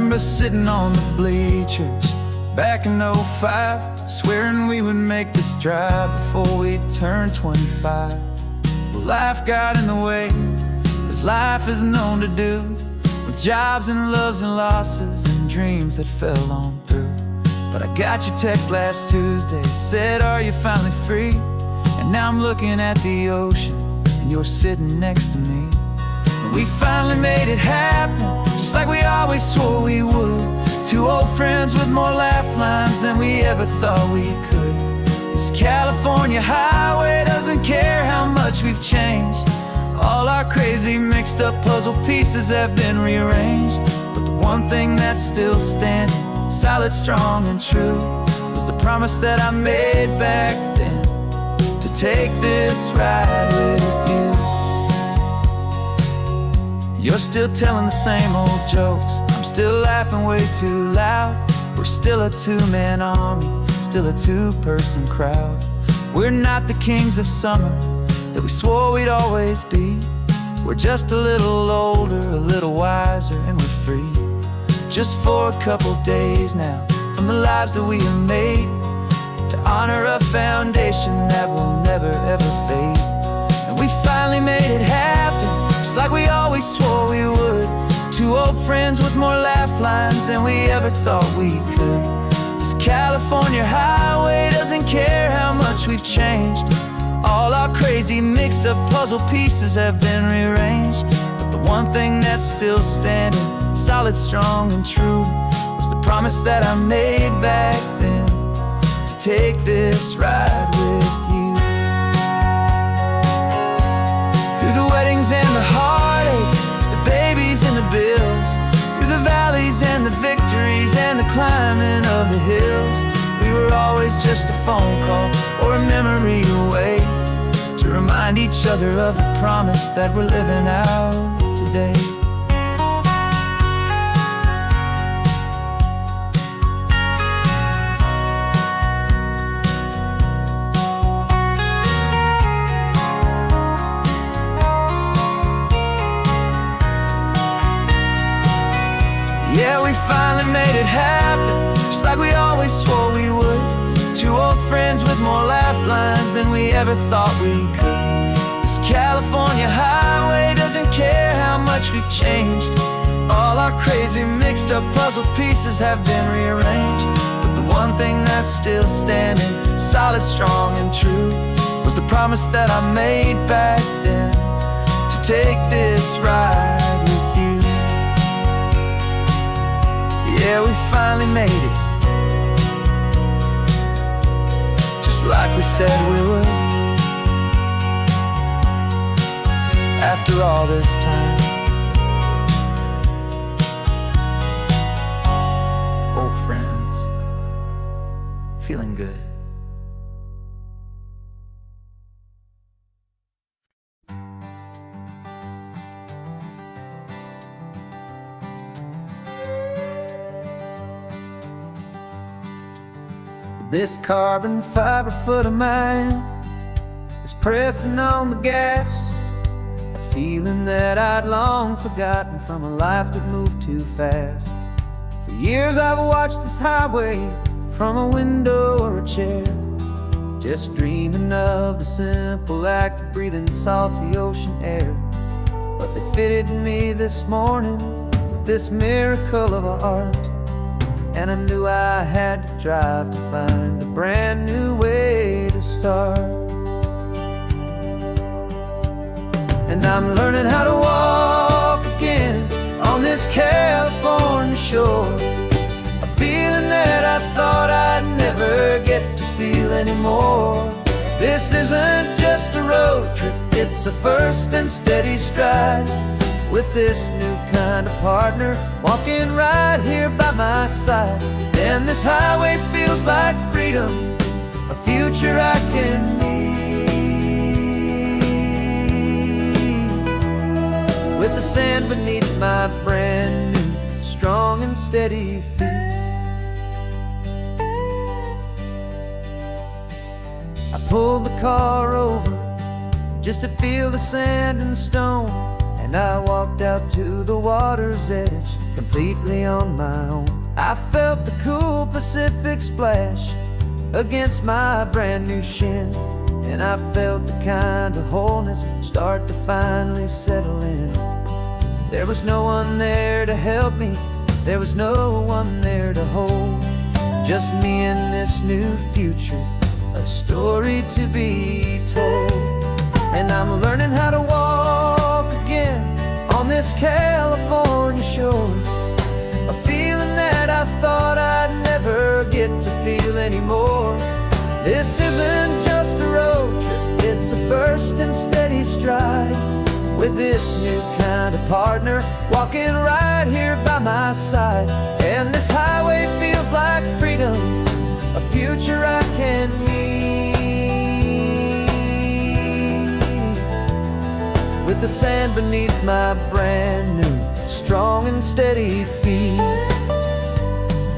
remember sitting on the bleachers back in '05, swearing we would make this drive before we turned 25. Well, life got in the way, as life is known to do, with jobs and loves and losses and dreams that fell on through. But I got your text last Tuesday, said, are you finally free? And now I'm looking at the ocean, and you're sitting next to me. And we finally made it happen, just like we always swore we would. Two old friends with more laugh lines than we ever thought we could. This California highway doesn't care how much we've changed. All our crazy mixed up puzzle pieces have been rearranged. But the one thing that's still standing, solid, strong, and true, was the promise that I made back then, to take this ride with you. You're still telling the same old jokes, I'm still laughing way too loud. We're still a two-man army, still a two-person crowd. We're not the kings of summer that we swore we'd always be. We're just a little older, a little wiser, and we're free. Just for a couple days now, from the lives that we have made, to honor a foundation that will never ever fade. And we finally made it happen, just like we always swore we would. Two old friends with more laugh lines than we ever thought we could. This California highway doesn't care how much we've changed. All our crazy mixed up puzzle pieces have been rearranged. But the one thing that's still standing, solid, strong, and true, was the promise that I made back then, to take this ride with you. Through the weddings and the heartaches, the babies and the bills, through the valleys and the victories and the climbing of the hills, we were always just a phone call or a memory away, to remind each other of the promise that we're living out today. Yeah, we finally made it happen, just like we always swore we would. Two old friends with more laugh lines than we ever thought we could. This California highway doesn't care how much we've changed. All our crazy mixed up puzzle pieces have been rearranged. But the one thing that's still standing, solid, strong, and true, was the promise that I made back then, to take this ride with you. Yeah, we finally made it, just like we said we would. After all this time, old friends, feeling good. This carbon fiber foot of mine is pressing on the gas, a feeling that I'd long forgotten from a life that moved too fast. For years I've watched this highway from a window or a chair, just dreaming of the simple act of breathing salty ocean air. But they fitted me this morning with this miracle of art, and I knew I had to drive to find a brand new way to start. And I'm learning how to walk again on this California shore, a feeling that I thought I'd never get to feel anymore. This isn't just a road trip, it's a first and steady stride, with this new kind of partner walking right here by my side. And this highway feels like freedom, a future I can need, with the sand beneath my brand new, strong and steady feet. I pulled the car over just to feel the sand and stone, and And I walked out to the water's edge, completely on my own. I felt the cool Pacific splash against my brand new shin, and I felt the kind of wholeness start to finally settle in. There was no one there to help me, there was no one there to hold, just me and this new future, a story to be told. And I'm learning how to walk again on this California shore, a feeling that I thought I'd never get to feel anymore. This isn't just a road trip, it's a first and steady stride, with this new kind of partner walking right here by my side. And this highway feels like freedom, a future I can meet, with the sand beneath my brand new, strong and steady feet.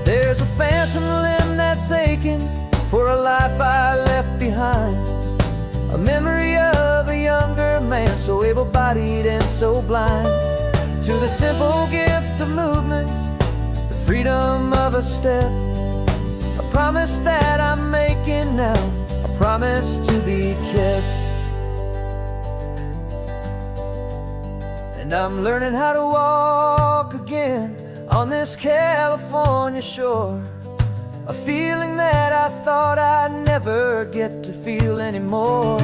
There's a phantom limb that's aching for a life I left behind, a memory of a younger man, so able-bodied and so blind, to the simple gift of movement, the freedom of a step, a promise that I'm making now, a promise to be kept. And I'm learning how to walk again on this California shore, a feeling that I thought I'd never get to feel anymore.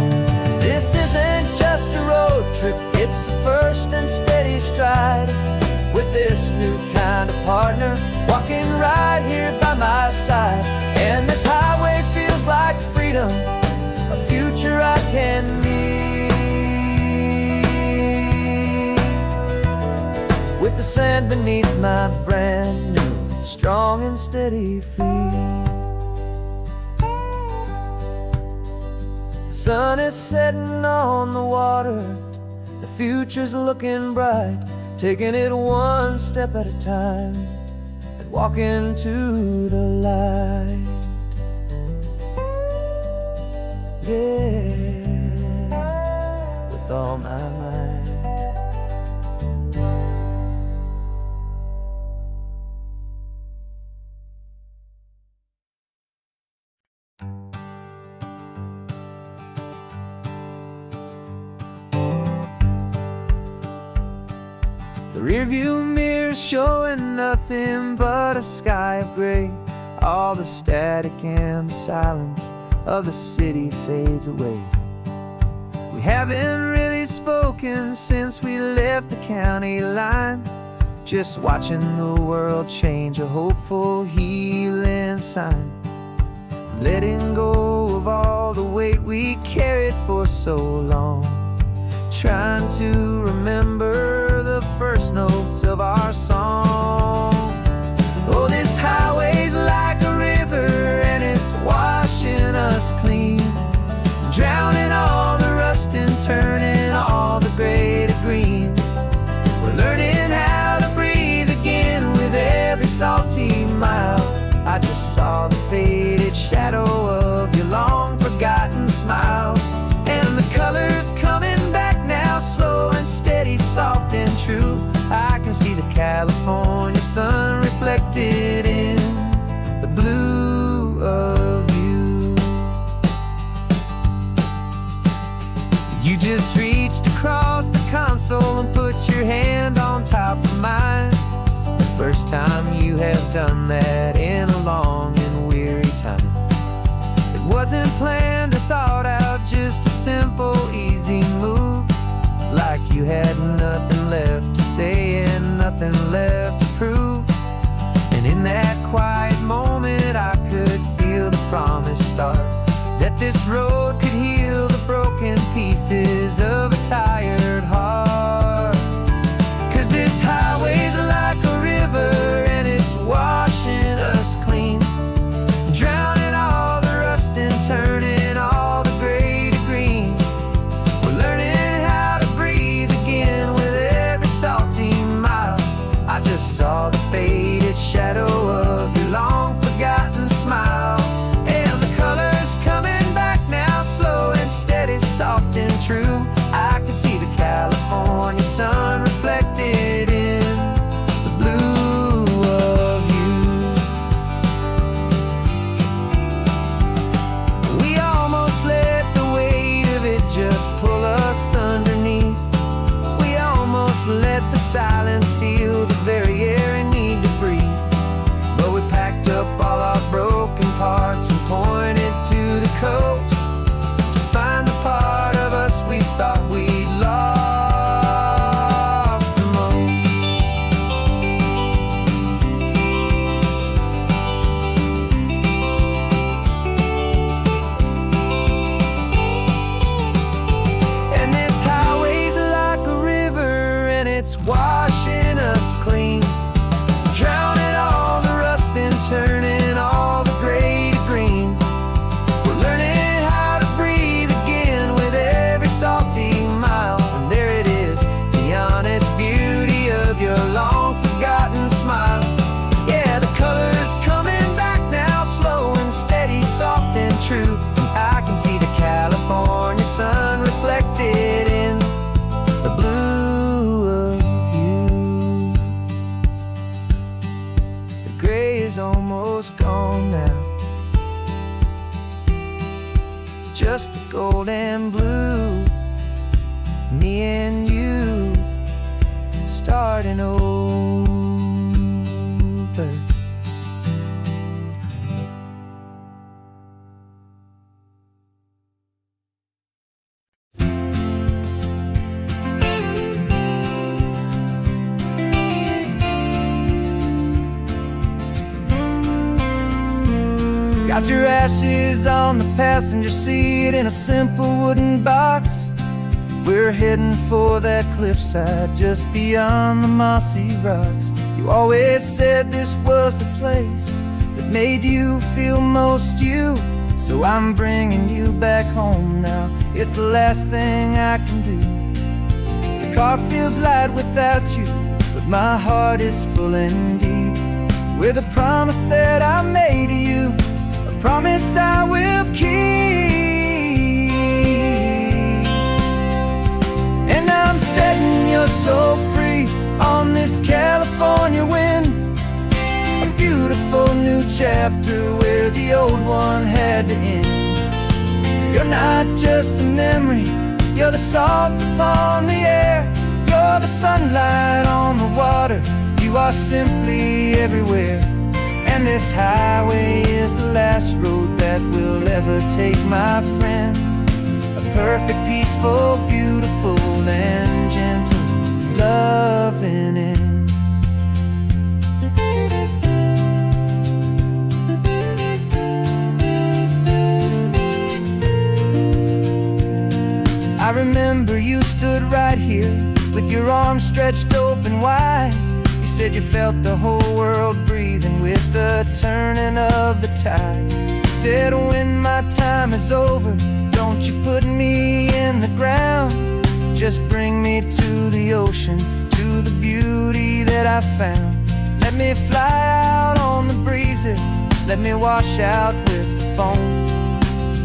This isn't just a road trip, it's a first and steady stride, with this new kind of partner walking right here by my side. And this highway feels like freedom, a future I can meet, with the sand beneath my brand new, strong and steady feet. The sun is setting on the water, the future's looking bright, taking it one step at a time and walking to the light. Yeah, with all my might. The rearview mirror's showing nothing but a sky of gray. All the static and the silence of the city fades away. We haven't really spoken since we left the county line, just watching the world change, a hopeful healing sign. Letting go of all the weight we carried for so long, trying to remember the first notes of our song. Oh, this highway's like a river and it's washing us clean, drowning all the rust and turning all the gray to green. We're learning how to breathe again with every salty mile. I just saw the faded shadow of your long forgotten smile, and the colors coming back now, slow and steady, soft and true. I can see the California sun reflected in the blue of you. You just reached across the console and put your hand on top of mine, the first time you have done that in a long and weary time. It wasn't planned or thought out, just a simple, easy move, like you had nothing left to say and nothing left to prove. And in that quiet moment I could feel the promise start, that this road could heal the broken pieces of a tired heart. 'Cause this highway's like a river and it's washing us clean, drowning all the rust and turning all the gray to green. We're learning how to breathe again with every salty mile. I just saw the faded shadow of your long forgotten smile, and the colors coming back now, slow and steady, soft and true. I can see the California sun reflected in the blue of you. We almost let the weight of it just pull us underneath. We almost let the silence steal the very air I need to breathe. But we packed up all our broken parts and pointed to the coast to find the part of us we thought we'd lost the most. And this highway's like a river, and it's washing us clean, drowning all the rust and turning all the gray to green. We're learning how to breathe again with every salty mile. And there it is, the honest beauty of your long forgotten smile. Yeah, the color's coming back now, slow and steady, soft and true. And I can see the California sun reflected in the blue of you. The gray is almost gone now, just the gold and blue. Me and you starting over. Got your ashes on the passenger seat in a simple wooden box. We're heading for that cliffside just beyond the mossy rocks. You always said this was the place that made you feel most you. So I'm bringing you back home now. It's the last thing I can do. The car feels light without you, but my heart is full and deep with a promise that I made to you, a promise I will keep. And I'm setting your soul free on this California wind, a beautiful new chapter where the old one had to end. You're not just a memory, you're the salt upon the air, you're the sunlight on the water, you are simply everywhere. And this highway is the last road that we'll ever take, my friend. A perfect, peaceful, beautiful, and gentle loving end. I remember you stood right here with your arms stretched open wide. You said you felt the whole world breathing with the turning of the tide. You said when my time is over, don't you put me in the ground, just bring me to the ocean, to the beauty that I found. Let me fly out on the breezes, let me wash out with the foam.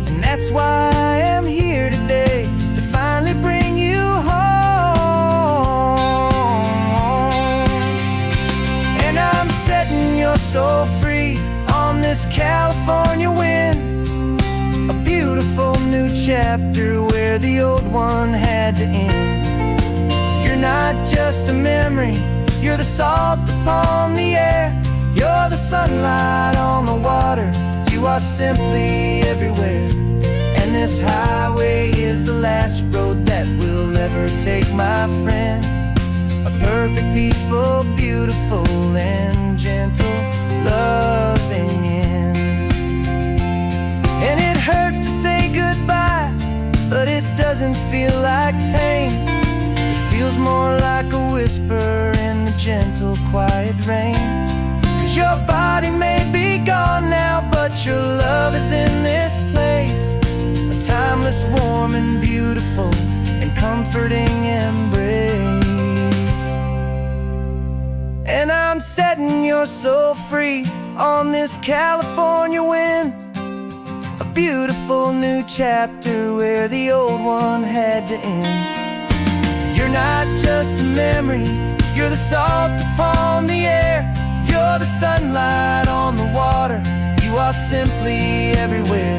And that's why I am here today, to finally bring you home. And I'm setting your soul free on this California wind, a beautiful new chapter where the old one had to end. You're not just a memory, you're the salt upon the air, you're the sunlight on the water, you are simply everywhere. And this highway is the last road that we'll ever take, my friend. A perfect, peaceful, beautiful, and gentle loving end. And it hurts to say goodbye, but it doesn't feel like pain. It feels more like a whisper in the gentle, quiet rain. 'Cause your body may be gone now, but your love is in this place, a timeless, warm, and beautiful, and comforting embrace. And I'm setting your soul free on this California wind, a beautiful new chapter where the old one had to end. You're not just a memory, you're the salt upon the air, you're the sunlight on the water, you are simply everywhere.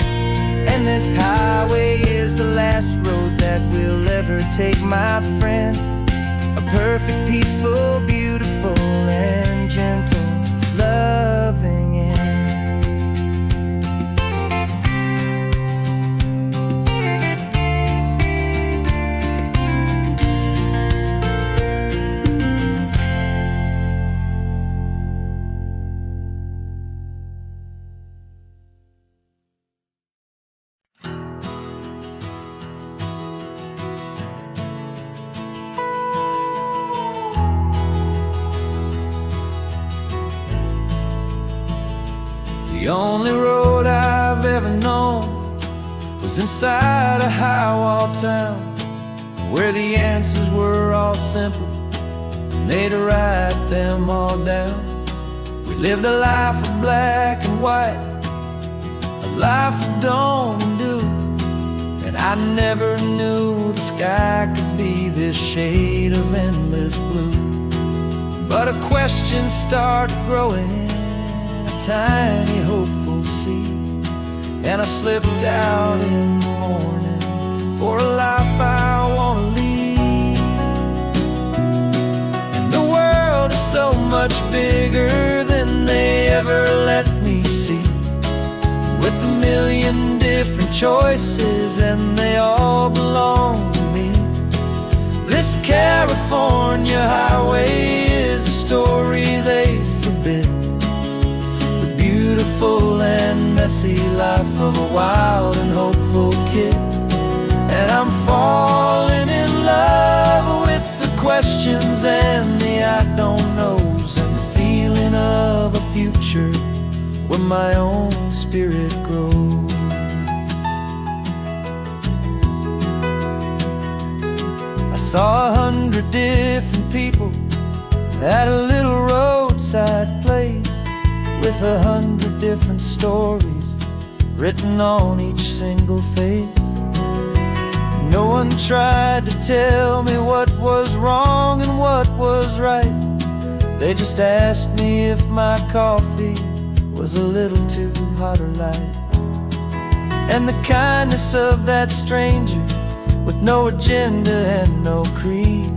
And this highway is the last road that we'll ever take, my friend. A perfect, peaceful, beautiful, and gentle, loving end. The only road I've ever known was inside a high-wall town, where the answers were all simple, and they'd write them all down. We lived a life of black and white, a life of dawn and dew, and I never knew the sky could be this shade of endless blue. But a question started growing, tiny hopeful seed, and I slipped out in the morning for a life I want to lead. And the world is so much bigger than they ever let me see, with a million different choices and they all belong to me. This California highway is a story they forbid, beautiful and messy life of a wild and hopeful kid. And I'm falling in love with the questions and the I don't knows, and the feeling of a future where my own spirit grows. I saw 100 different people at a little roadside place, with 100 different stories written on each single face. No one tried to tell me what was wrong and what was right. They just asked me if my coffee was a little too hot or light. And the kindness of that stranger, with no agenda and no creed,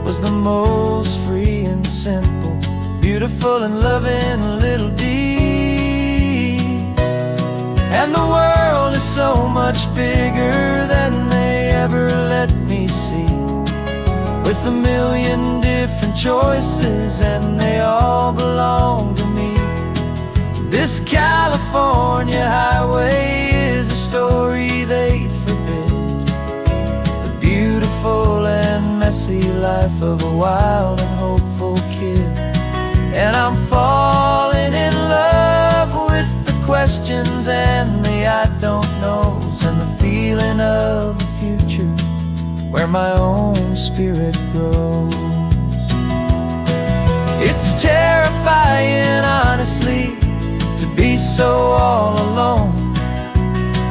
was the most free and simple, beautiful and loving little deed. And the world is so much bigger than they ever let me see, with a million different choices and they all belong to me. This California highway is a story they forbid, the beautiful and messy life of a wild and hopeful kid. And I'm falling in love with the questions and the I don't knows, and the feeling of a future where my own spirit grows. It's terrifying, honestly, to be so all alone,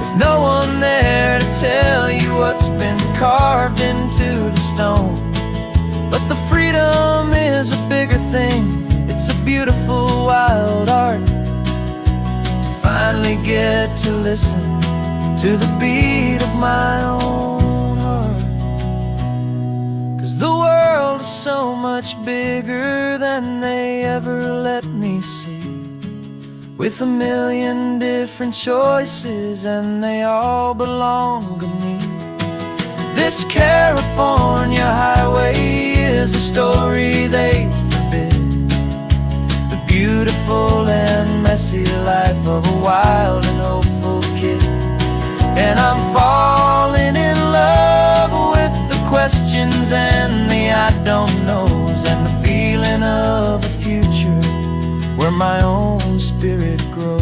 with no one there to tell you what's been carved into the stone. But the freedom is a bigger thing. It's a beautiful wild art to finally get to listen to the beat of my own heart. 'Cause the world is so much bigger than they ever let me see, with a million different choices and they all belong to me. This California highway is a story they forbid, beautiful and messy life of a wild and hopeful kid. And I'm falling in love with the questions and the I don't knows, and the feeling of a future where my own spirit grows.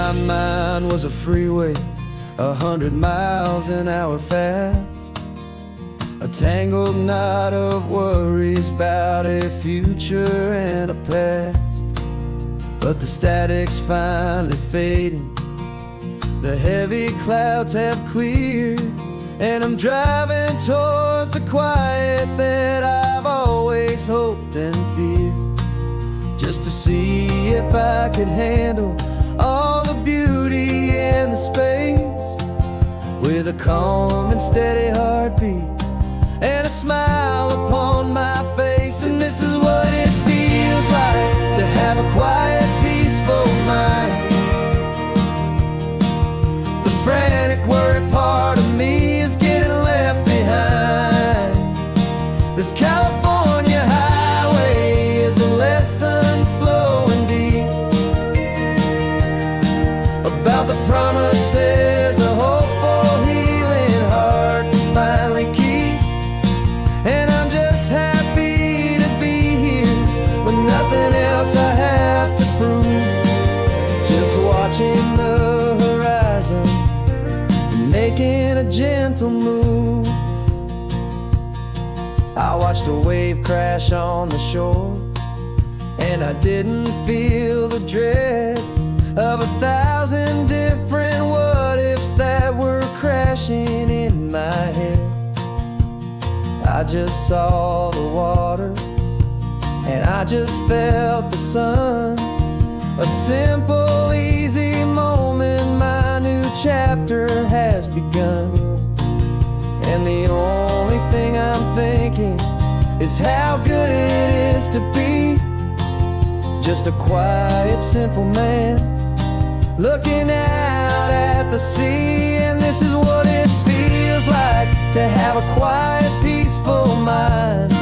my mind was a freeway, 100 miles an hour fast, a tangled knot of worries about a future and a past. But the static's finally fading, the heavy clouds have cleared, and I'm driving towards the quiet that I've always hoped and feared, just to see if I could handle all the beauty and the space, with a calm and steady heartbeat and a smile upon my face. And this is what it feels like to have a quiet, peaceful mind. The frantic, worried part of me is getting left behind. This California highway is a lesson slow and deep about the promises a hopeful, healing heart can finally keep. And I'm just happy to be here with nothing else I have to prove, just watching the horizon and making a gentle move. I watched a wave crash on the shore, and I didn't feel the dread of 1,000 different what-ifs that were crashing in my head. I just saw the water, and I just felt the sun. A simple, easy moment, my new chapter has begun. And the only thing I'm thinking is how good it is to be just a quiet, simple man looking out at the sea. And this is what it feels like to have a quiet, peaceful mind.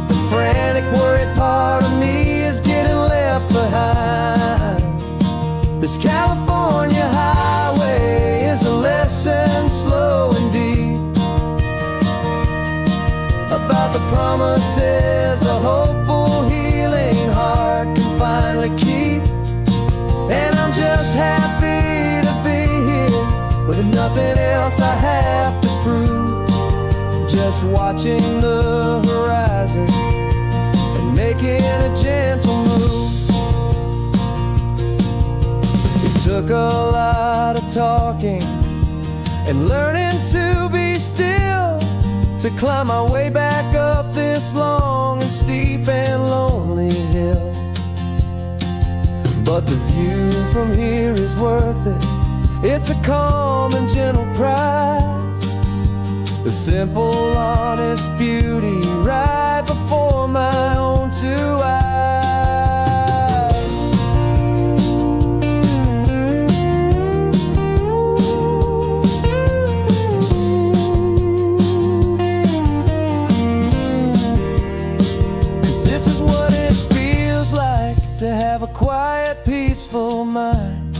The frantic, worried part of me is getting left behind. This California highway is a lesson slow and deep about the promises a hopeful, healing heart can finally keep. And I'm just happy to be here with nothing else I have to prove, just watching the horizon and making a gentle move. It took a lot of talking and learning to be still to climb my way back up this long and steep and lonely hill. But the view from here is worth it. It's a calm and gentle prize, the simple, honest beauty right before my own two eyes. This is what it feels like to have a quiet, peaceful mind.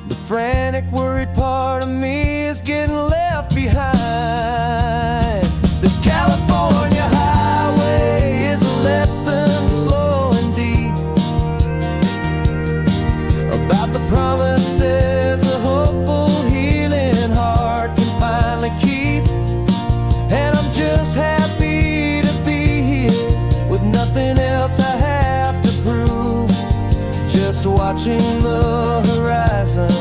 The frantic, worried part of me is getting left behind. This California highway is a lesson slow and deep about the promises a hopeful, healing heart can finally keep. And I'm just happy to be here with nothing else I have to prove, just watching the horizon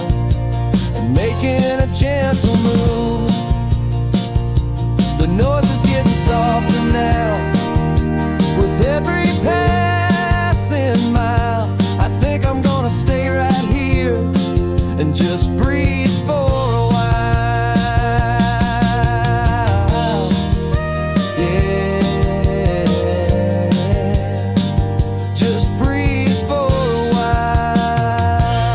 and making a gentle move. The noise is getting softer now with every passing mile. I think I'm gonna stay right here and just breathe for a while. Yeah, just breathe for a while.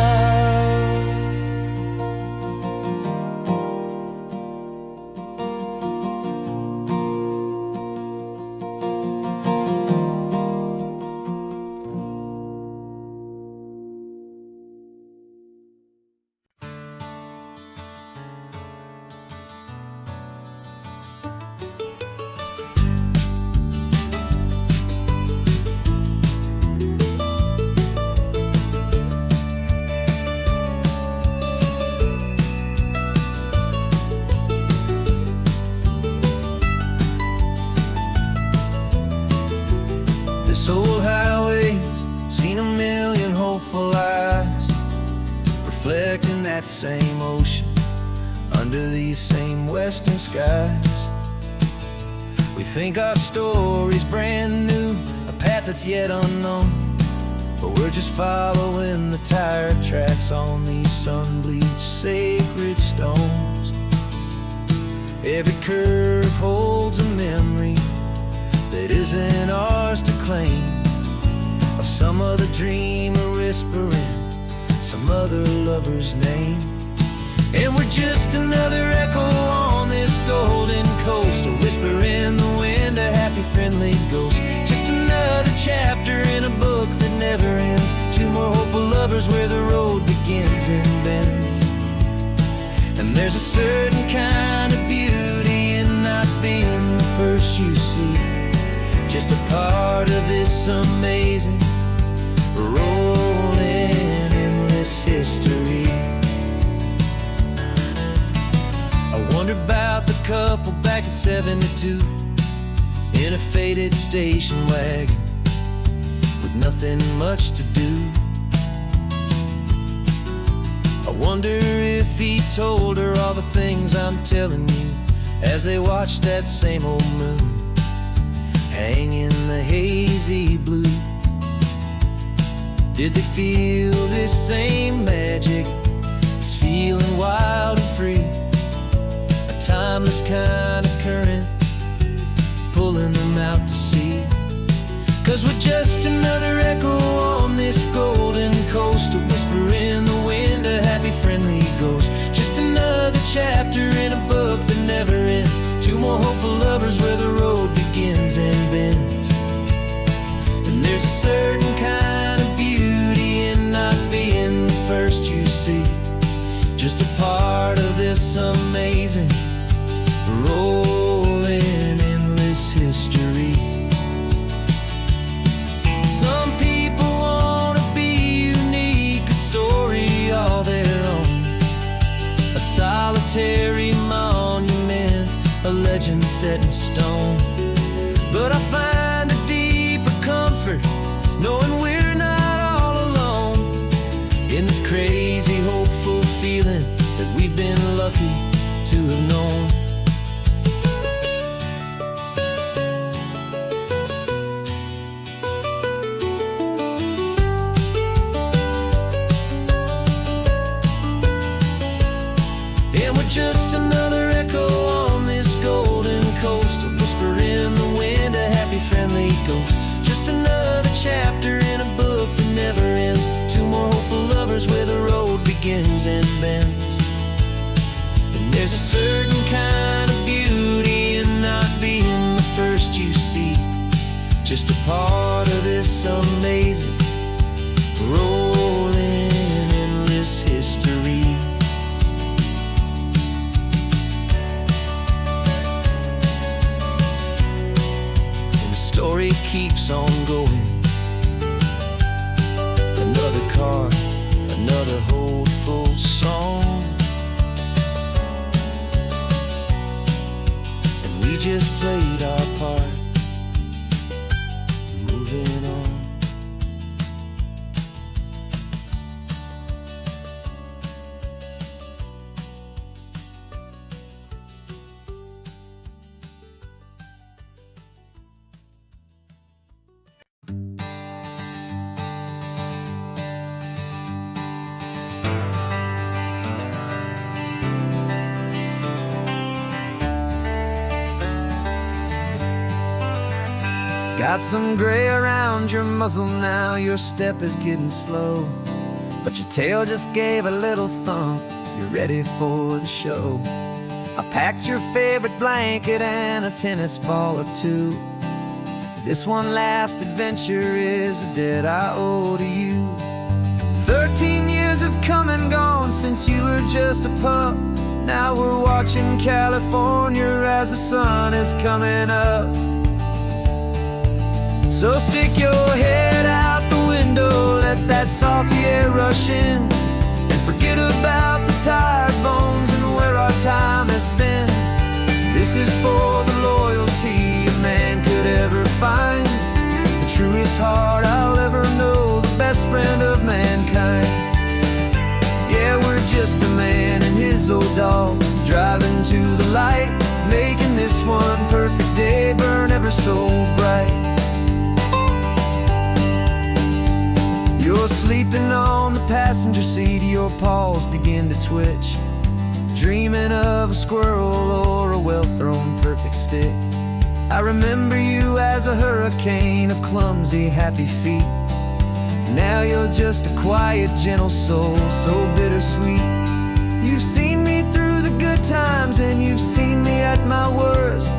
that same ocean, under these same western skies. We think our story's brand new, a path that's yet unknown, but we're just following the tire tracks on these sun-bleached sacred stones. Every curve holds a memory that isn't ours to claim, of some other dreamer whispering some other lover's name. And we're just another echo on this golden coast, a whisper in the wind, a happy friendly ghost. Just another chapter in a book that never ends, two more hopeful lovers where the road begins and bends. And there's a certain kind of beauty in not being the first you see, just a part of this amazing rolling endless history. I wonder about the couple back in '72 in a faded station wagon with nothing much to do. I wonder if he told her all the things I'm telling you as they watched that same old moon hang in the hazy blue. Did they feel this same magic, this feeling wild and free, a timeless kind of current pulling them out to sea? 'Cause we're just another echo on this golden coast, a whisper in the wind, a happy friendly ghost. Just another chapter in a book that never ends, two more hopeful lovers where the road begins and bends. And there's a certain kind of beauty in not being the first you see, just a part of this amazing rolling endless history. Some people want to be unique, a story all their own, a solitary monument, a legend set in stone. But I find a deeper comfort knowing we're not all alone in this crazy hopeful feeling that we've been lucky to have known. And we're just another echo on this golden coast, a whisper in the wind, a happy friendly ghost. Just another chapter in a book that never ends, two more hopeful lovers where the road begins and bends. And there's a certain kind of beauty in not being the first you see, just a part of this amazing rolling endless history. Story keeps on going, another card, another hopeful song, and we just played our part, moving on. Got some gray around your muzzle now, your step is getting slow, but your tail just gave a little thump, you're ready for the show. I packed your favorite blanket and a tennis ball or two. This one last adventure is a debt I owe to you. 13 years have come and gone since you were just a pup. Now we're watching California as the sun is coming up. So stick your head out the window, let that salty air rush in, and forget about the tired bones and where our time has been. This is for the loyalty a man could ever find, the truest heart I'll ever know, the best friend of mankind. Yeah, we're just a light, making this one perfect day burn ever so bright. You're sleeping on the passenger seat, your paws begin to twitch, dreaming of a squirrel or a well-thrown perfect stick. I remember you as a hurricane of clumsy, happy feet. Now you're just a quiet, gentle soul, so bittersweet. You've seen me through the good times and you've seen me at my worst.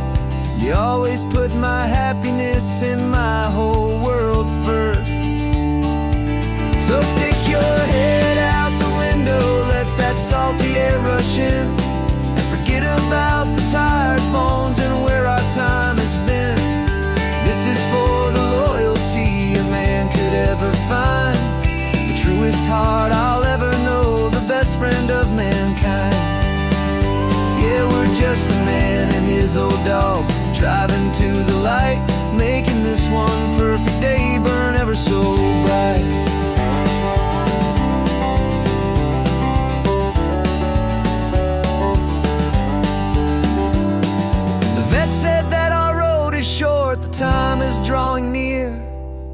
You always put my happiness in my whole world first. So stick your head out the window, let that salty air rush in, and forget about the tired bones and where our time has been. This is for the loyalty a man could ever find, the truest heart I'll ever know, the best friend of mankind. Yeah, we're just a man and his old dog, driving to the light, making this one perfect day burn ever so bright. Said that our road is short, the time is drawing near,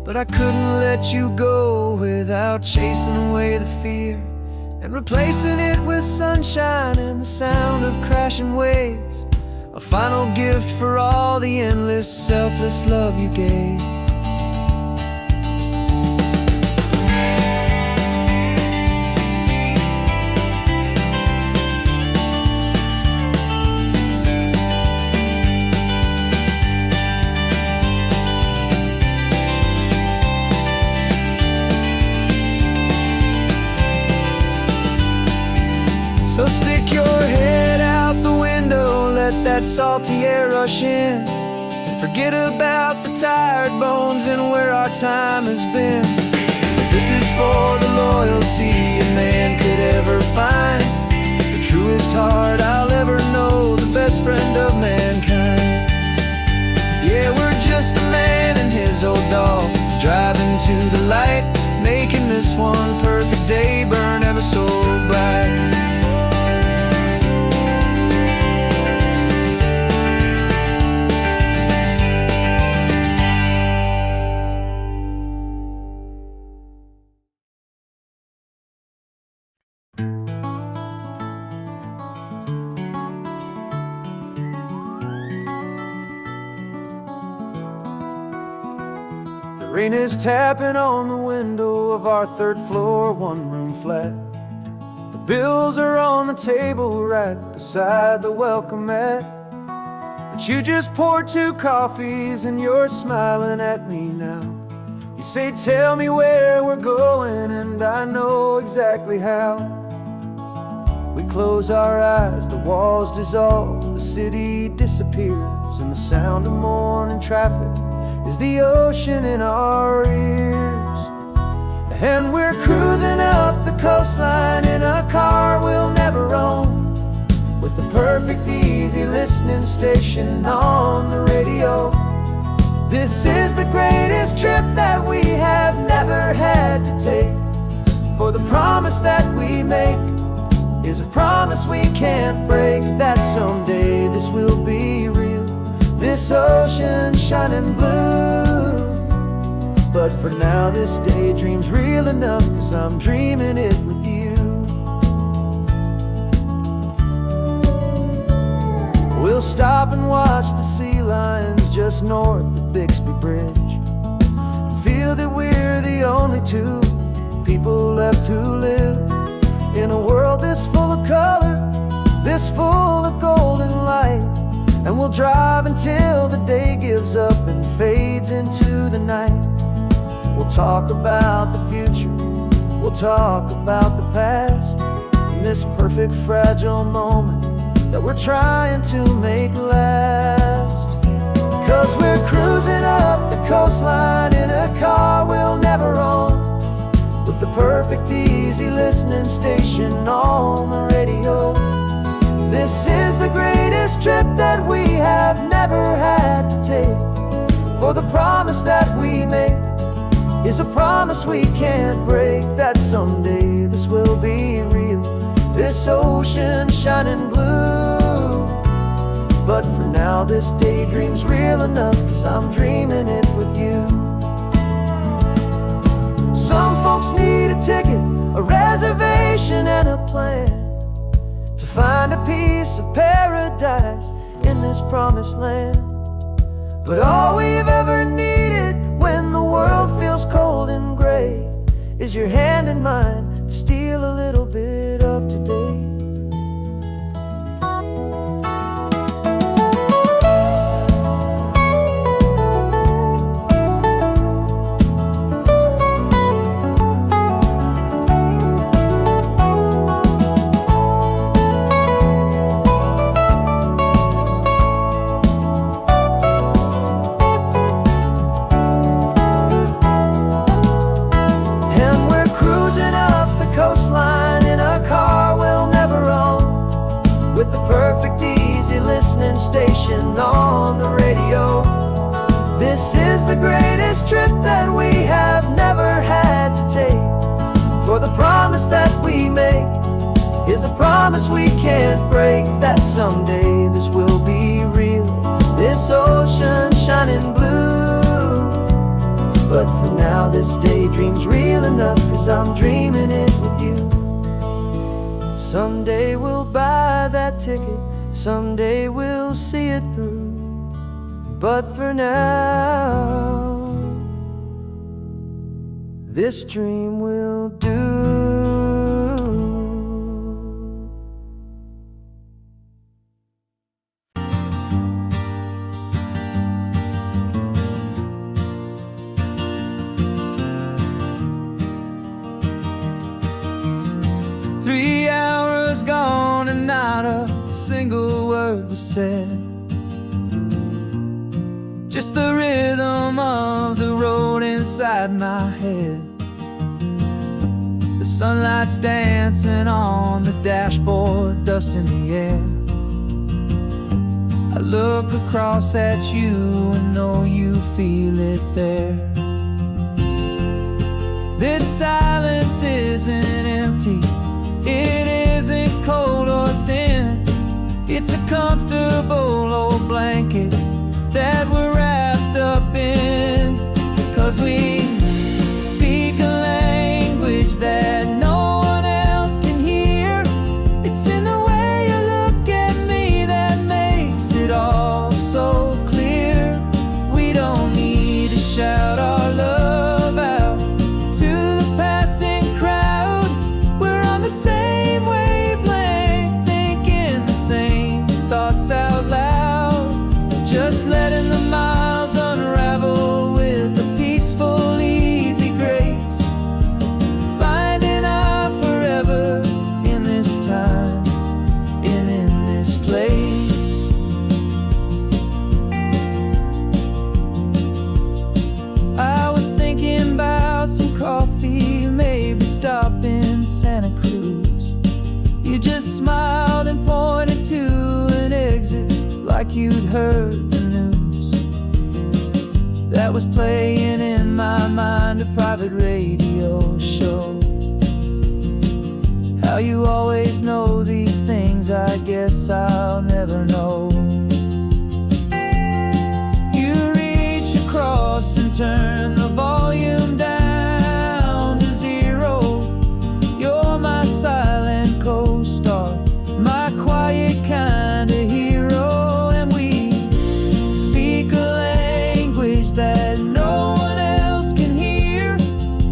but I couldn't let you go without chasing away the fear and replacing it with sunshine and the sound of crashing waves, a final gift for all the endless, selfless love you gave. So stick your head out the window, let that salty air rush in, and forget about the tired bones and where our time has been. This is for the loyalty a man could ever find, the truest heart I'll ever know, the best friend of mankind. Yeah, we're just a man and his old dog, driving to the light, making this one perfect day burn ever so bright. Rain is tapping on the window of our third floor, one-room flat. The bills are on the table right beside the welcome mat. But you just poured 2 coffees and you're smiling at me now. You say, tell me where we're going, and I know exactly how. We close our eyes, the walls dissolve, the city disappears, and the sound of morning traffic is the ocean in our ears. And we're cruising up the coastline in a car we'll never own, with the perfect easy listening station on the radio. This is the greatest trip that we have never had to take, for the promise that we make is a promise we can't break, that someday this will be real, this ocean shining blue. But for now this daydream's real enough, 'cause I'm dreaming it with you. We'll stop and watch the sea lions just north of Bixby Bridge, and feel that we're the only 2 people left who live in a world this full of color, this full of golden light. And we'll drive until the day gives up and fades into the night. We'll talk about the future, we'll talk about the past, in this perfect fragile moment that we're trying to make last. 'Cause we're cruising up the coastline in a car we'll never own, with the perfect easy listening station on the radio. This is the greatest trip that we have never had to take, for the promise that we make is a promise we can't break, that someday this will be real, this ocean shining blue. now this daydream's real enough, 'cause I'm dreaming it with you. Some folks need a ticket, a reservation and a plan to find a piece of paradise in this promised land. But all we've ever needed when the world feels cold and gray is your hand in mine to steal a little bit of today. 'Listening station on the radio. This is the greatest trip that we have never had to take. For the promise that we make is a promise we can't break, that someday this will be real, this ocean shining blue. But for now this daydream's real enough, 'cause I'm dreaming it with you. Someday we'll buy that ticket, someday we'll see it through. But for now, this dream will do. 3 hours gone and not a single word was said. Just the rhythm of the road inside my head. The sunlight's dancing on the dashboard, dust in the air. I look across at you and know you feel it there. This silence isn't empty, it isn't cold or thin. It's a comfortable old blanket that we're wrapped up in. 'Cause we speak a language that no one else can hear. It's in the way you look at me that makes it all so clear. We don't need to shout our love out to the passing crowd. We're on the same wavelength, thinking the same thoughts out loud. Just letting the miles unravel with a peaceful, easy grace. Finding our forever in this time and in this place. I was thinking about some coffee, maybe stop in Santa Cruz. You just smiled and pointed to an exit like you'd heard the news. That was playing in my mind, a private radio show. How you always know these things, I guess I'll never know. You reach across and turn the volume down to 0. You're my silent co-star, my quiet kind of hero. That no one else can hear.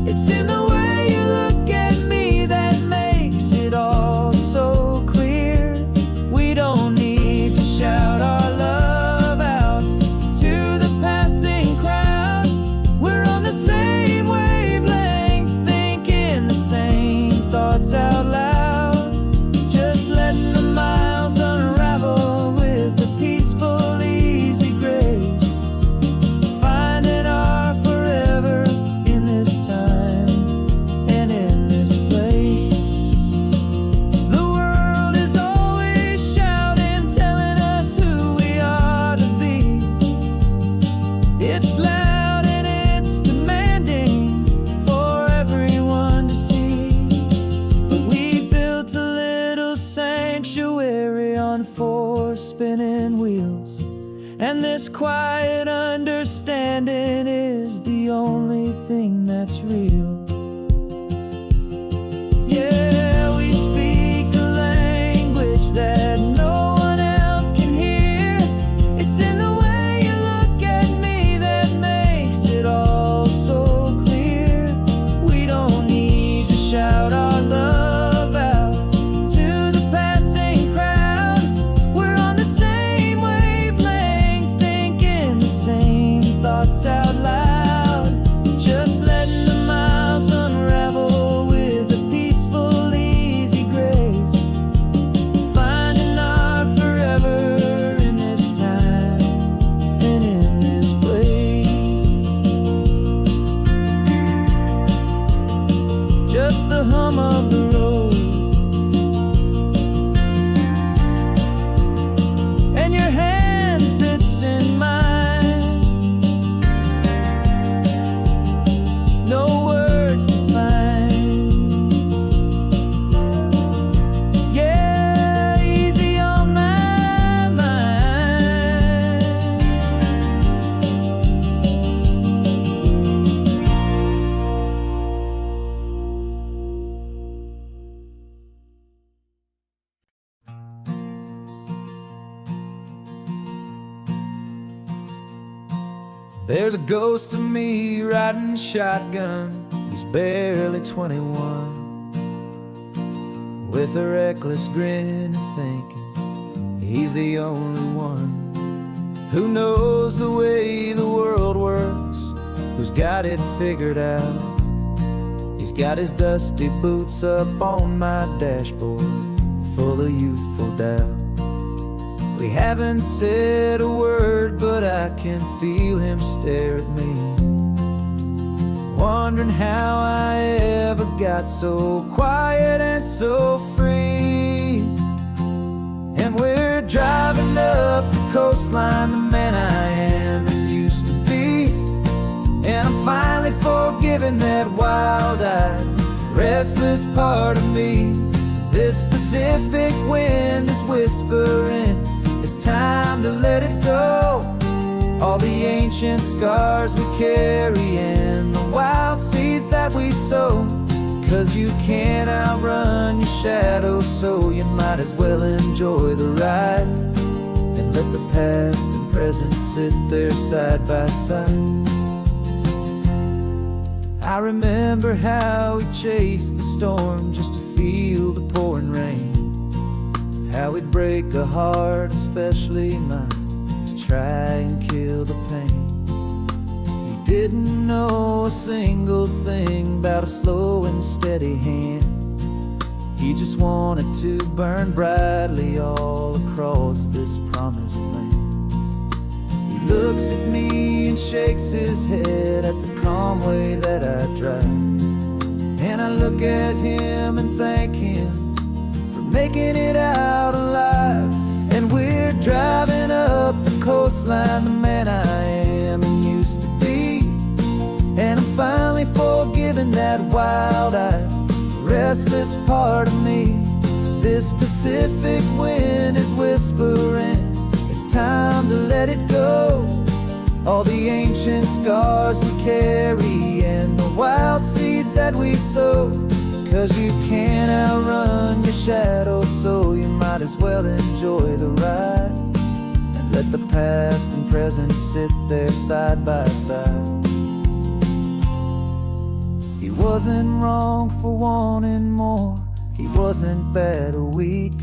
It's in the way you look at me that makes it all so clear. We don't need to shout our love out to the passing crowd. We're on the same wavelength, thinking the same thoughts out loud. Just letting the miles unravel with a peaceful, easy grace. Spinning wheels And this quiet understanding is the only thing that's real. Yeah, we speak a language that no one else can hear. It's in the way you look at me that makes it all so clear. We don't need to shout our love out to the passing crowd. We're on the same wavelength, thinking the same thoughts out loud. Just letting the miles unravel with a peaceful, easy grace. Finding our forever in this time and in this place. Just the hum of the road and your hand fits in mine. No words to find. Yeah, easy on my mind. There's a ghost of me riding shotgun. He's barely 21, with a reckless grin and thinking he's the only one who knows the way the world works, who's got it figured out. He's got his dusty boots up on my dashboard, full of youthful doubt. We haven't said a word, but I can feel him stare at me, wondering how I ever got so quiet and so free. And we're driving up the coastline, the man I am and used to be. And I'm finally forgiving that wild-eyed, restless part of me. This Pacific wind is whispering, it's time to let it go. All the ancient scars we carry and the wild seeds that we sow. 'Cause you can't outrun your shadow, so you might as well enjoy the ride and let the past and present sit there side by side. I remember how we chased the storm just to feel the pouring rain, how we'd break a heart, especially mine, to try and kill the pain. He didn't know a single thing about a slow and steady hand. He just wanted to burn brightly all across this promised land. He looks at me and shakes his head at the calm way that I drive, and I look at him and thank him for making it out alive. And we're driving up the coastline, the man I am and used to be. And I'm finally forgiving that wild-eyed, restless part of me. This Pacific wind is whispering, it's time to let it go. All the ancient scars we carry and the wild seeds that we sow. 'Cause you can't outrun your shadow, so you might as well enjoy the ride and let the past and present sit there side by side. He wasn't wrong for wanting more, he wasn't bad or weak.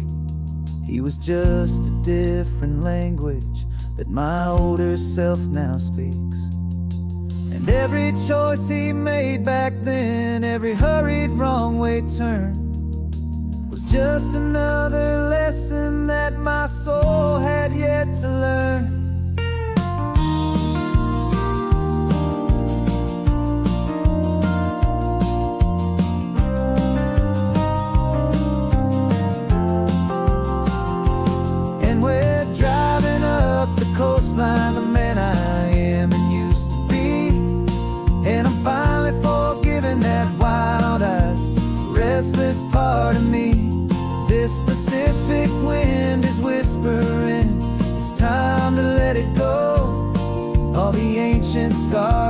He was just a different language that my older self now speaks. And every choice he made back then, every hurried wrong way turn, was just another lesson that my soul had yet to learn. And we're driving up the coastline, the man I am and used to be. And I'm finally forgiving that wild-eyed, restless part of me. This Pacific wind is whispering, it's time to let it go.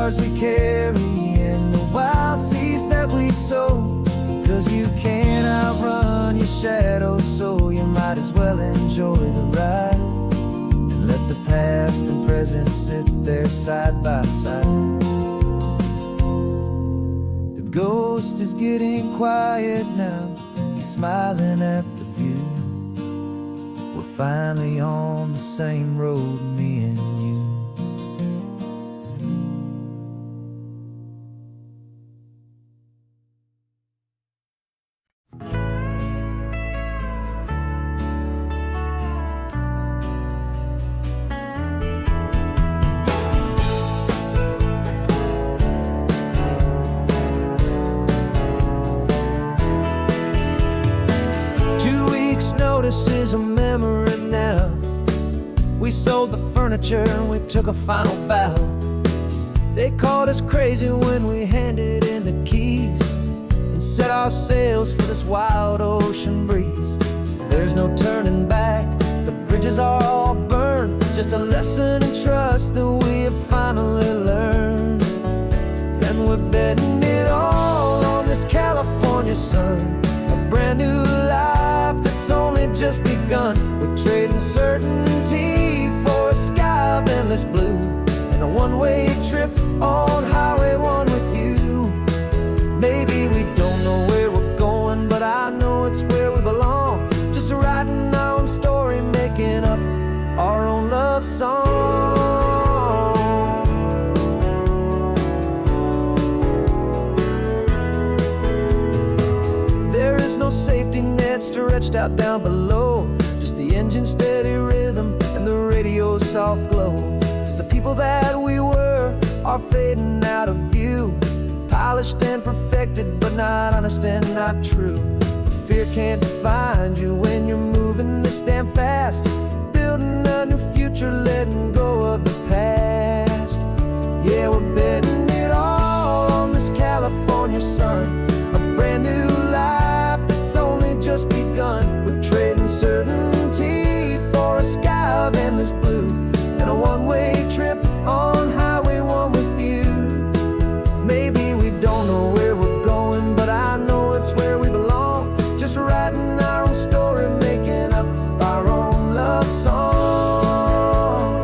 scars we carry and the wild seeds that we sow. 'Cause you can't outrun your shadow, so you might as well enjoy the ride and let the past and present sit there side by side. The ghost is getting quiet now, he's smiling at the view. We're finally on the same road, me and you. 2 weeks' notice is a memory now. We sold the furniture and we took a final bow. They called us crazy when we handed in the keys and set our sails for this wild ocean breeze. There's no turning back, the bridges are all burned. Just a lesson in trust that we have finally learned. And we're betting it all on this California sun, a brand new life that's only just begun. We're trading certainty for a sky of endless blue and a one-way trip on Highway 1 with you. Maybe we don't know where we're going, but I know it's where we belong. Just writing our own story, making up our own love song. There is no safety net stretched out down below, just the engine's steady rhythm and the radio's soft glow. The people that we were are fading out of view, polished and perfected, but not honest and not true. Fear can't find you when you're moving this damn fast, building a new future, letting go of the past. Yeah, we're betting it all on this California sun, a brand new life that's only just begun. We're trading certainty for a sky of endless blue and a one-way trip on Highway 1 with you. Maybe we don't know where we're going, but I know it's where we belong. Just writing our own story, making up our own love song.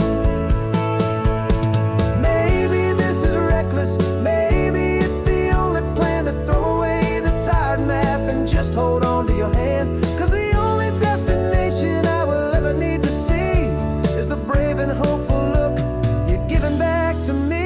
Maybe this is reckless, maybe it's the only plan to throw away the tired map and just hold on to your hand. 'Cause the only destination I will ever need to see is the brave and hopeful look you're giving back to me.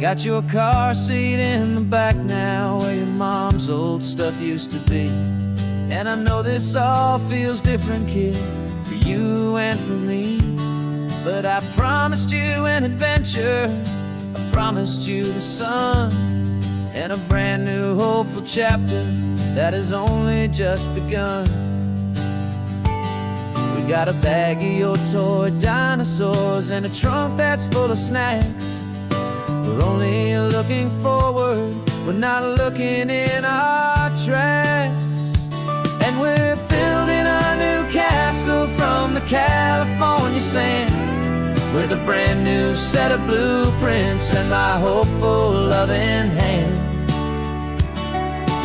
Got your car seat in the back now, where your mom's old stuff used to be. And I know this all feels different, kid, for you and for me. But I promised you an adventure, I promised you the sun, and a brand new hopeful chapter that has only just begun. We got a bag of your toy dinosaurs and a trunk that's full of snacks. We're only looking forward, we're not looking in our tracks. And we're building a new castle from the California sand. with a brand new set of blueprints and my hopeful loving hand.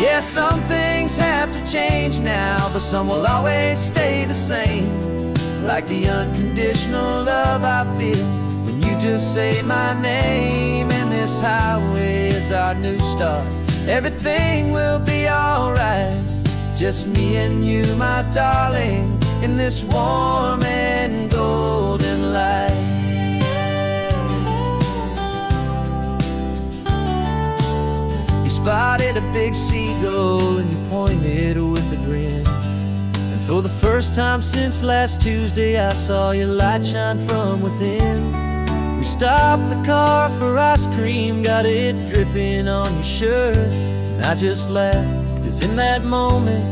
Yeah, some things have to change now, but some will always stay the same. Like the unconditional love I feel when you just say my name. And this highway is our new start. Everything will be alright. Just me and you, my darling, in this warm and golden light. Spotted a big seagull and you pointed with a grin. And for the first time since last Tuesday, I saw your light shine from within. We stopped the car for ice cream, got it dripping on your shirt. And I just laughed, 'cause in that moment,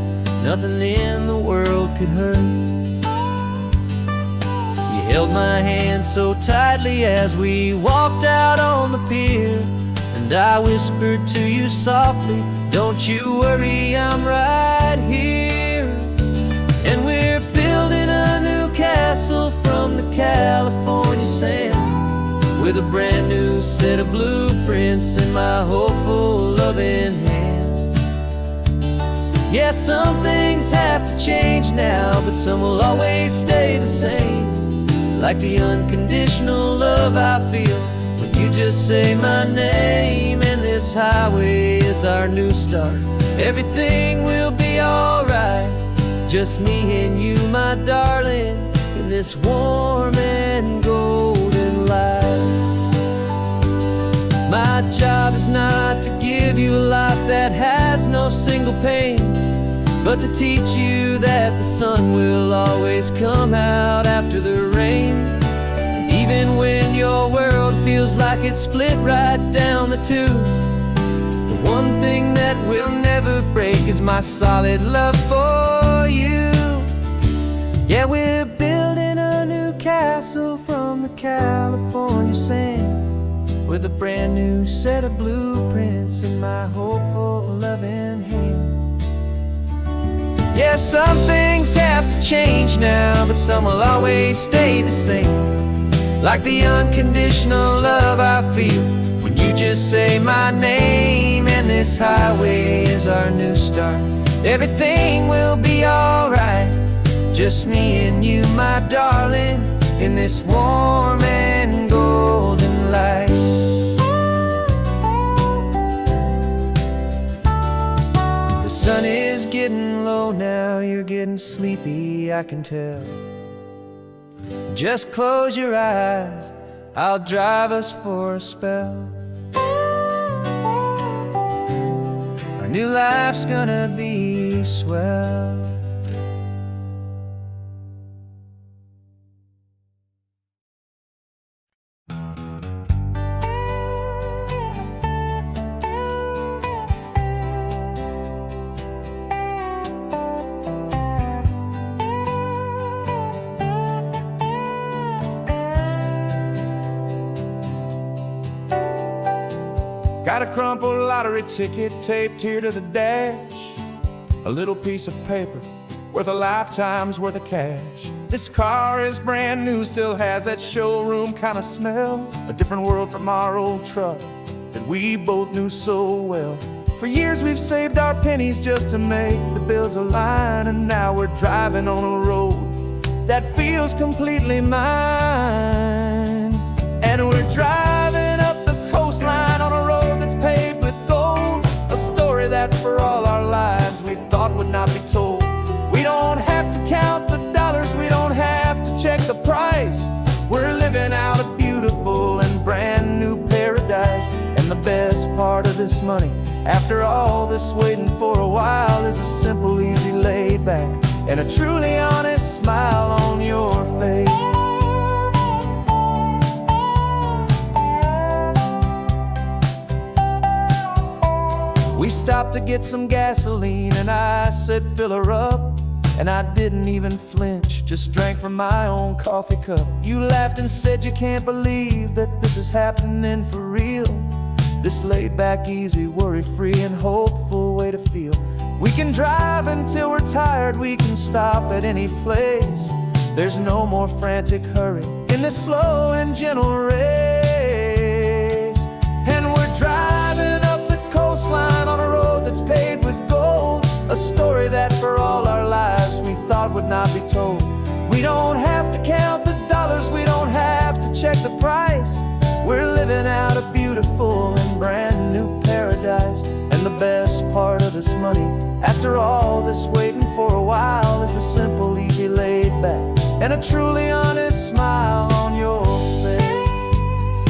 nothing in the world could hurt. You held my hand so tightly as we walked out on the pier. And I whispered to you softly, don't you worry, I'm right here. And we're building a new castle from the California sand, with a brand new set of blueprints in my hopeful loving hand. Yeah, some things have to change now, but some will always stay the same. Like the unconditional love I feel when you just say my name. And this highway is our new start. Everything will be alright. Just me and you, my darling, in this warm and golden light. My job is not to give you a life that has no single pain, but to teach you that the sun will always come out after the rain. Even when your world feels like it's split right down the two, the one thing that will never break is my solid love for you. Yeah, we're building a new castle from the California sand, with a brand new set of blueprints in my hopeful loving hand. Yeah, some things have to change now, but some will always stay the same. Like the unconditional love I feel when you just say my name. And this highway is our new start. Everything will be alright. Just me and you, my darling, in this warm and golden light. The sun is getting low now, you're getting sleepy, I can tell. Just close your eyes, I'll drive us for a spell. Our new life's gonna be swell. Got a crumpled lottery ticket taped here to the dash, a little piece of paper worth a lifetime's worth of cash. This car is brand new, still has that showroom kind of smell, a different world from our old truck that we both knew so well. For years we've saved our pennies just to make the bills align, and now we're driving on a road that feels completely mine. And we're driving up the coastline on a road that's paved with gold, a story that for all our lives we thought would not be told. We don't have to count the dollars, we don't have to check the price. We're living out a beautiful and brand new paradise. And the best part of this money, after all this waiting for a while, is a simple, easy, laid back, and a truly honest smile on your face. We stopped to get some gasoline and I said fill her up, and I didn't even flinch, just drank from my own coffee cup. You laughed and said you can't believe that this is happening for real. This laid back, easy, worry-free and hopeful way to feel. We can drive until we're tired, we can stop at any place. There's no more frantic hurry in this slow and gentle race. And we're driving up the coastline on a road that's paved with gold, a story that for all our lives we thought would not be told. We don't have to count the dollars, we don't have to check the price. We're living out a beautiful and brand new paradise. And the best part of this money, after all this waiting for a while, is the simple, easy, laid back, and a truly honest smile on your face.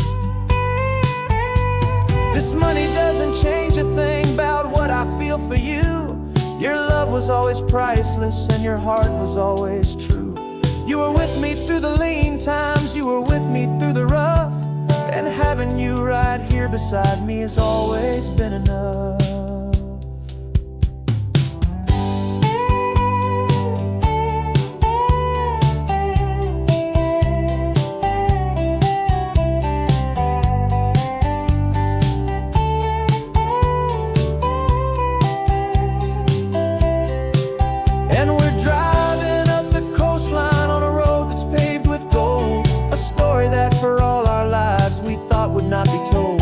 This money doesn't change a thing about what I feel for you. Your love was always priceless and your heart was always true. You were with me through the lean times, you were with me through the rough, and having you right here beside me has always been enough. And we're driving up the coastline on a road that's paved with gold, a story that for all our lives we thought would not be told.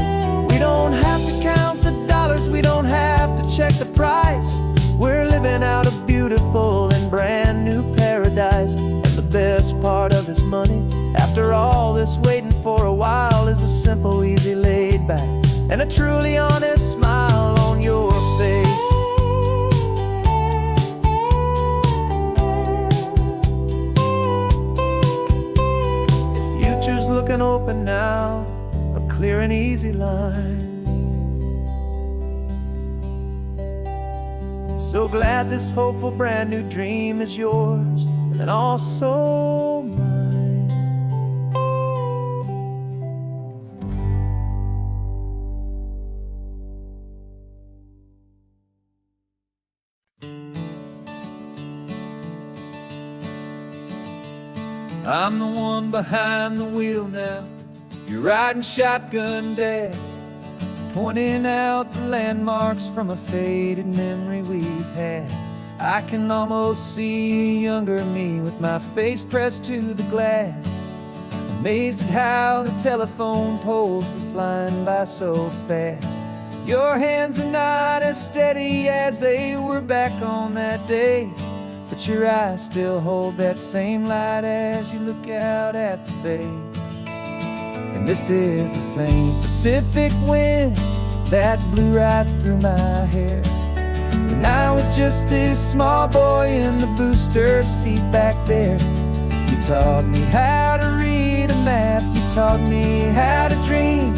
We don't have to count the dollars, we don't have to check the price. We're living out a beautiful and brand new paradise. And the best part of this money, after all this waiting for a while, is the simple, easy, laid back, and a truly honest smile on your face. Future's looking open now, a clear and easy line. So glad this hopeful brand new dream is yours and also mine. I'm the one behind the wheel now. You're riding shotgun, Dad, pointing out the landmarks from a faded memory we've had. I can almost see a younger me with my face pressed to the glass, amazed at how the telephone poles were flying by so fast. Your hands are not as steady as they were back on that day, but your eyes still hold that same light as you look out at the bay. And this is the same Pacific wind that blew right through my hair when I was just a small boy in the booster seat back there. You taught me how to read a map, you taught me how to dream,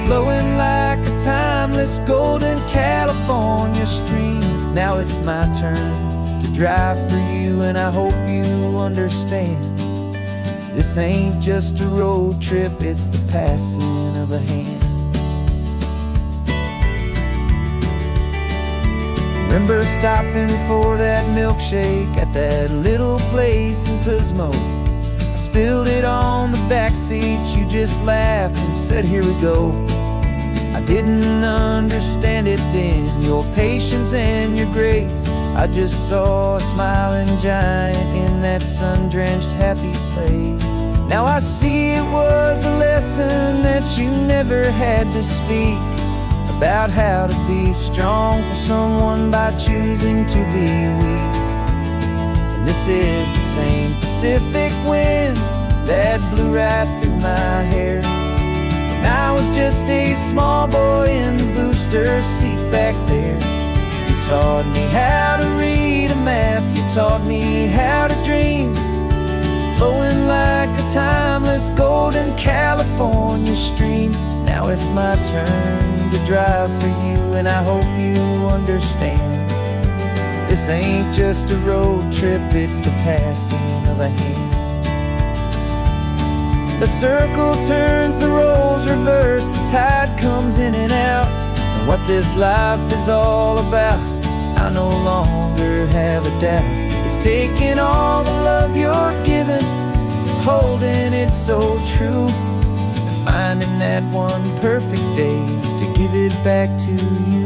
flowing like a timeless golden California stream. Now it's my turn to drive for you, and I hope you understand. This ain't just a road trip, it's the passing of a hand. Remember stopping for that milkshake at that little place in Pismo? I spilled it on the back seat, you just laughed and said, "Here we go." I didn't understand it then, your patience and your grace. I just saw a smiling giant in that sun-drenched happy place. Now I see it was a lesson that you never had to speak, about how to be strong for someone by choosing to be weak. And this is the same Pacific wind that blew right through my hair when I was just a small boy in the booster seat back there. You taught me how to read a map, you taught me how to dream, flowing like a timeless golden California stream. Now it's my turn to drive for you, and I hope you understand. This ain't just a road trip, it's the passing of a hand. The circle turns, the roles reverse, the tide comes in and out. And what this life is all about, I no longer have a doubt. It's taking all the love you're giving, holding it so true, and finding that one perfect day to give it back to you.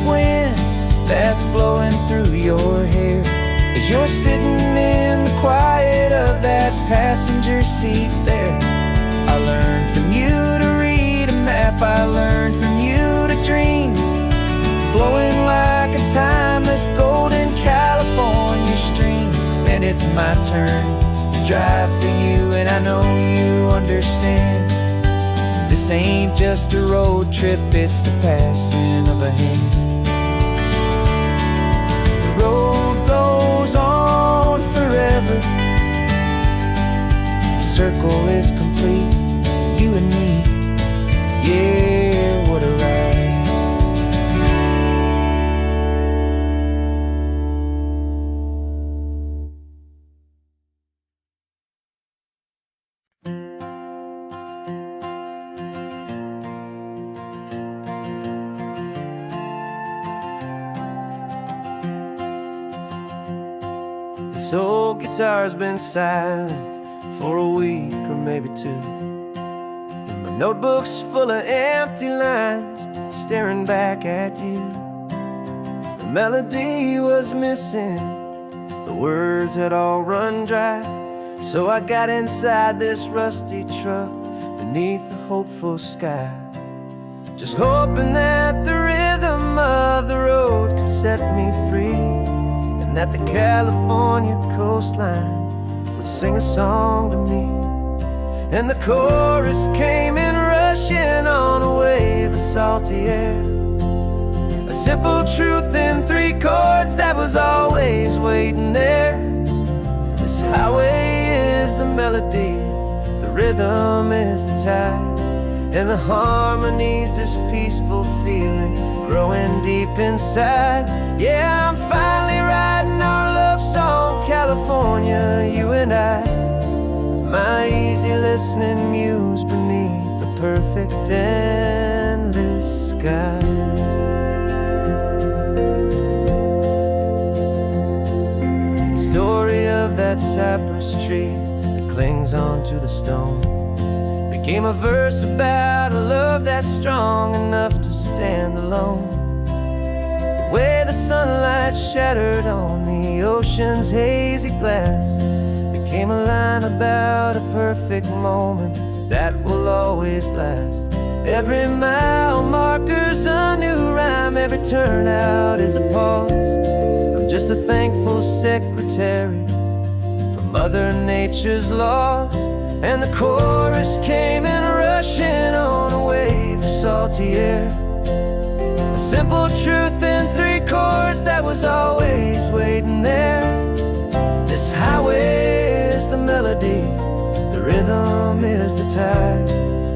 wind that's blowing through your hair as you're sitting in the quiet of that passenger seat there. I learned from you to read a map, I learned from you to dream, flowing like a timeless golden California stream. And it's my turn to drive for you, and I know you understand. This ain't just a road trip, it's the passing of a hand. The road goes on forever, the circle is complete, you and me, yeah, what a ride. This old guitar's been silent for a week or maybe two, and my notebook's full of empty lines staring back at you. The melody was missing, the words had all run dry, so I got inside this rusty truck beneath a hopeful sky, just hoping that the rhythm of the road could set me free, that the California coastline would sing a song to me. And the chorus came in rushing on a wave of salty air, a simple truth in 3 chords that was always waiting there. This highway is the melody, the rhythm is the tide, and the harmony's this peaceful feeling growing deep inside. Yeah, I'm finally writing our love song, California, you and I, my easy listening muse beneath the perfect endless sky. The story of that cypress tree that clings onto the stone became a verse about a love that's strong enough to stand alone. The way the sunlight shattered on the ocean's hazy glass became a line about a perfect moment that will always last. Every mile marker's a new rhyme, every turnout is a pause. I'm just a thankful secretary for Mother Nature's laws. And the chorus came in rushing on a wave of salty air, a simple truth in 3 chords that was always waiting there. This highway is the melody, the rhythm is the tide,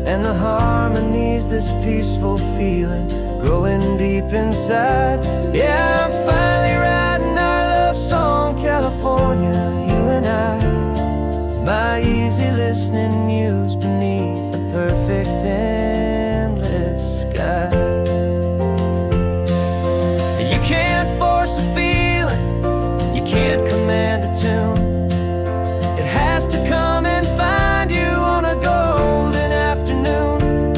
and the harmony's this peaceful feeling growing deep inside. Yeah, I'm finally writing our love song, California, you and I, my easy listening muse beneath the perfect endless sky. You can't force a feeling, you can't command a tune. It has to come and find you on a golden afternoon.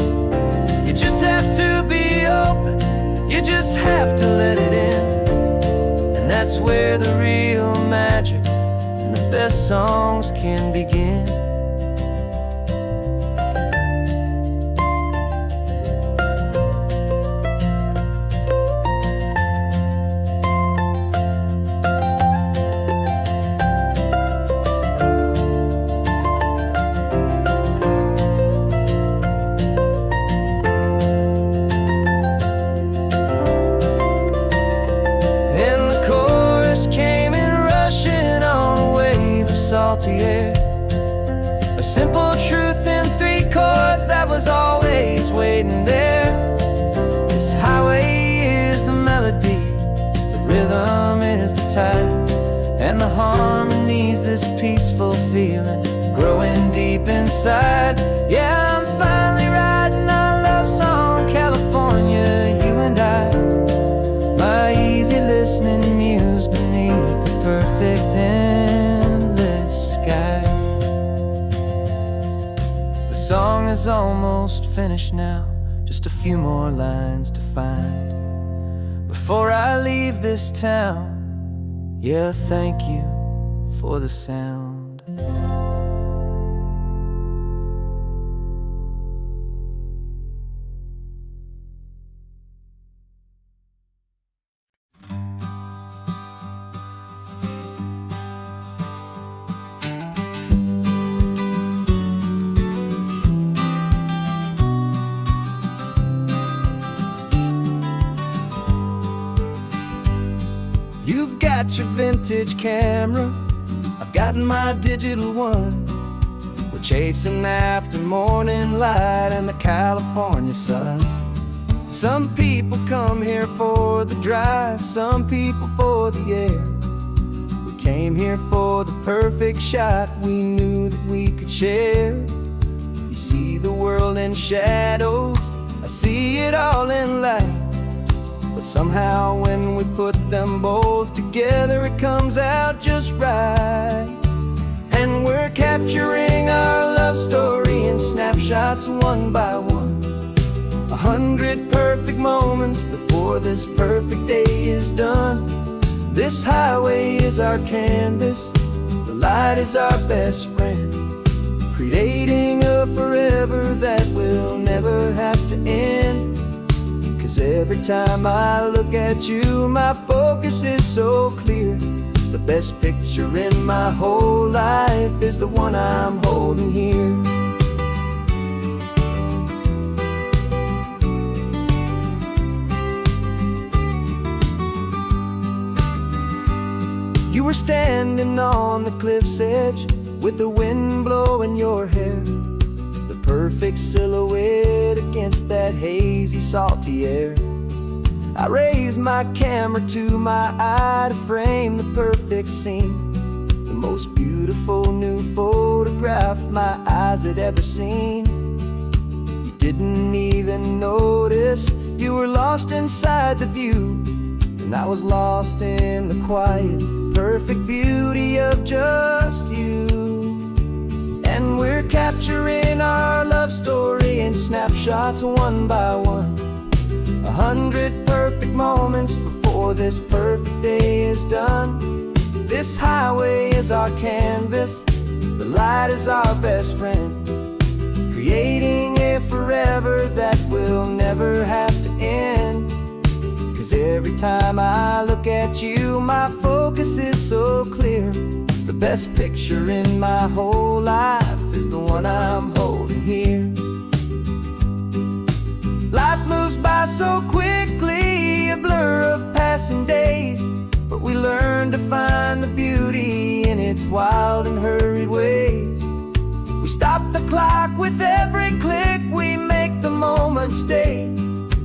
You just have to be open, you just have to let it in, and that's where the real magic and the best songs can begin. Salty air, a simple truth in 3 chords that was always waiting there. This highway is the melody, the rhythm is the tide, and the harmony's this peaceful feeling growing deep inside. Yeah, I'm finally writing our love song, California, you and I, my easy listening muse beneath the perfect endless sky. The song is almost finished now, just a few more lines to find. before I leave this town. Yeah, thank you for the sound. You've got your vintage camera, I've got my digital one. We're chasing after morning light and the California sun. Some people come here for the drive, some people for the air. We came here for the perfect shot we knew that we could share. You see the world in shadows, I see it all in light. But somehow when we put them both together, it comes out just right. And we're capturing our love story in snapshots one by one. 100 perfect moments before this perfect day is done. This highway is our canvas, the light is our best friend, creating a forever that will never have to end. 'Cause every time I look at you, my focus is so clear. The best picture in my whole life is the one I'm holding here. You were standing on the cliff's edge with the wind blowing your hair, the perfect silhouette against that hazy, salty air. I raised my camera to my eye to frame the perfect scene, the most beautiful new photograph my eyes had ever seen. You didn't even notice, you were lost inside the view, and I was lost in the quiet, perfect beauty of just you. And we're capturing our love story in snapshots one by one. 100 perfect moments before this perfect day is done. This highway is our canvas, the light is our best friend, creating a forever that will never have to end. 'Cause every time I look at you, my focus is so clear. The best picture in my whole life is the one I'm holding here. Life moves by so quickly, a blur of passing days, but we learn to find the beauty in its wild and hurried ways. We stop the clock with every click, we make the moment stay,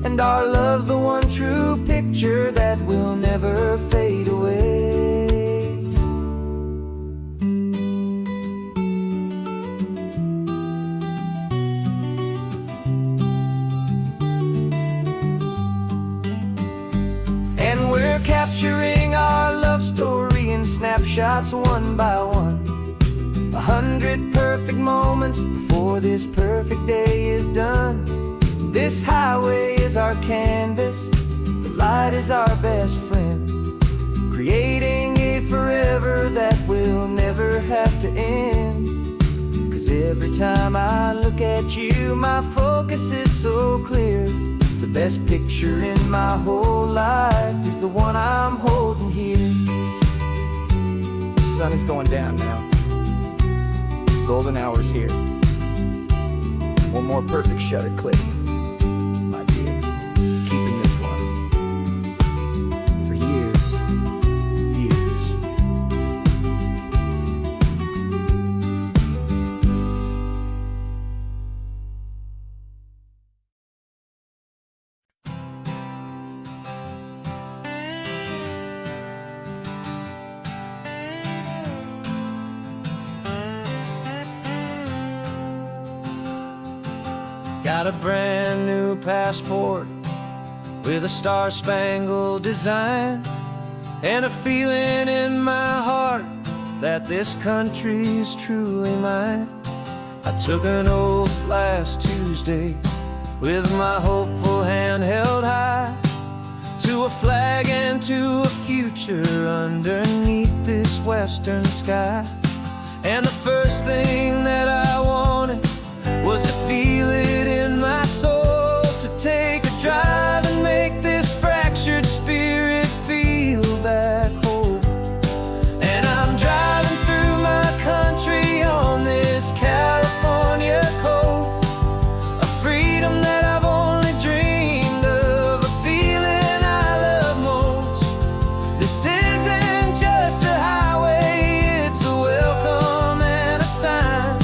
and our love's the one true picture that will never fade away. And we're capturing our love story in snapshots one by one. 100 perfect moments before this perfect day is done. This highway is our canvas, the light is our best friend, creating a forever that will never have to end. 'Cause every time I look at you, my focus is so clear. The best picture in my whole life is the one I'm holding here. The sun is going down now. Golden hour's here. One more perfect shutter click, my dear. Keeping this one for years, years. Got a brand new passport with a star-spangled design, and a feeling in my heart that this country's truly mine. I took an oath last Tuesday with my hopeful hand held high to a flag and to a future underneath this western sky. And the first thing that I wanted was to feel it in my soul, to take a drive and make this fractured spirit feel back home. And I'm driving through my country on this California coast, a freedom that I've only dreamed of, a feeling I love most. This isn't just a highway, it's a welcome and a sign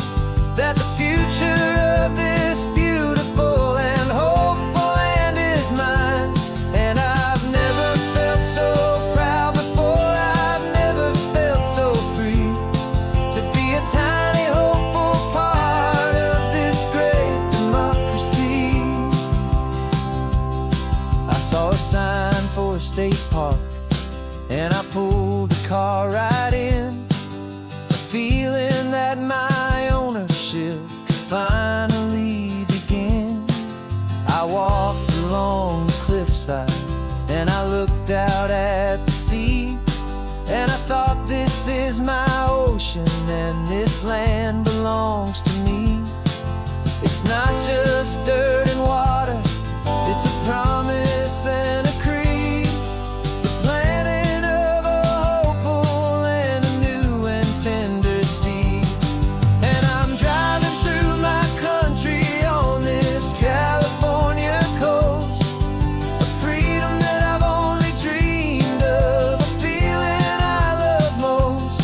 that the future of this beautiful and hopeful land is mine. And I've never felt so proud before, I've never felt so free, to be a tiny hopeful part of this great democracy. I saw a sign for a state park, and I pulled the car right in, a feeling that my ownership could finally begin. I walked along the cliffside and I looked out at the sea, and I thought, this is my ocean and this land belongs to me. It's not just dirt and water, it's a promise and a creed, the planting of a hopeful and a new and tender seed. And I'm driving through my country on this California coast, a freedom that I've only dreamed of, a feeling I love most.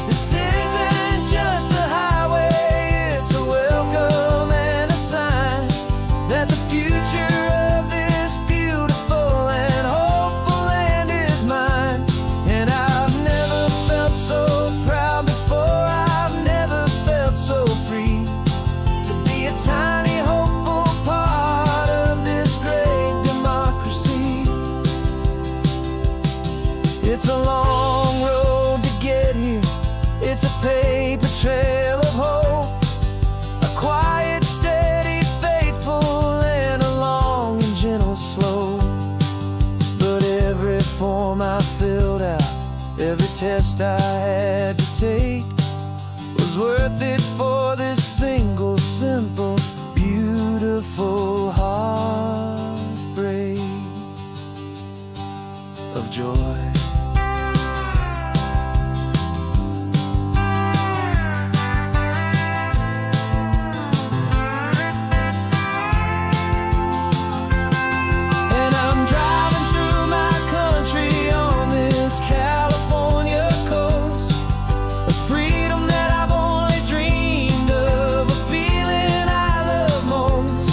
This isn't just a highway, it's a welcome and a sign that the future of this beautiful and hopeful land is mine. And I've never felt so proud before, I've never felt so free, to be a tiny hopeful part of this great democracy. It's a long road to get here, it's a paper trail of hope, a quiet, steady, faithful, and a long and gentle slope. But every form I filled out, every test I had to take, was worth it for this single, simple, beautiful heartbreak of joy. And I'm driving through my country on this California coast, a freedom that I've only dreamed of, a feeling I love most.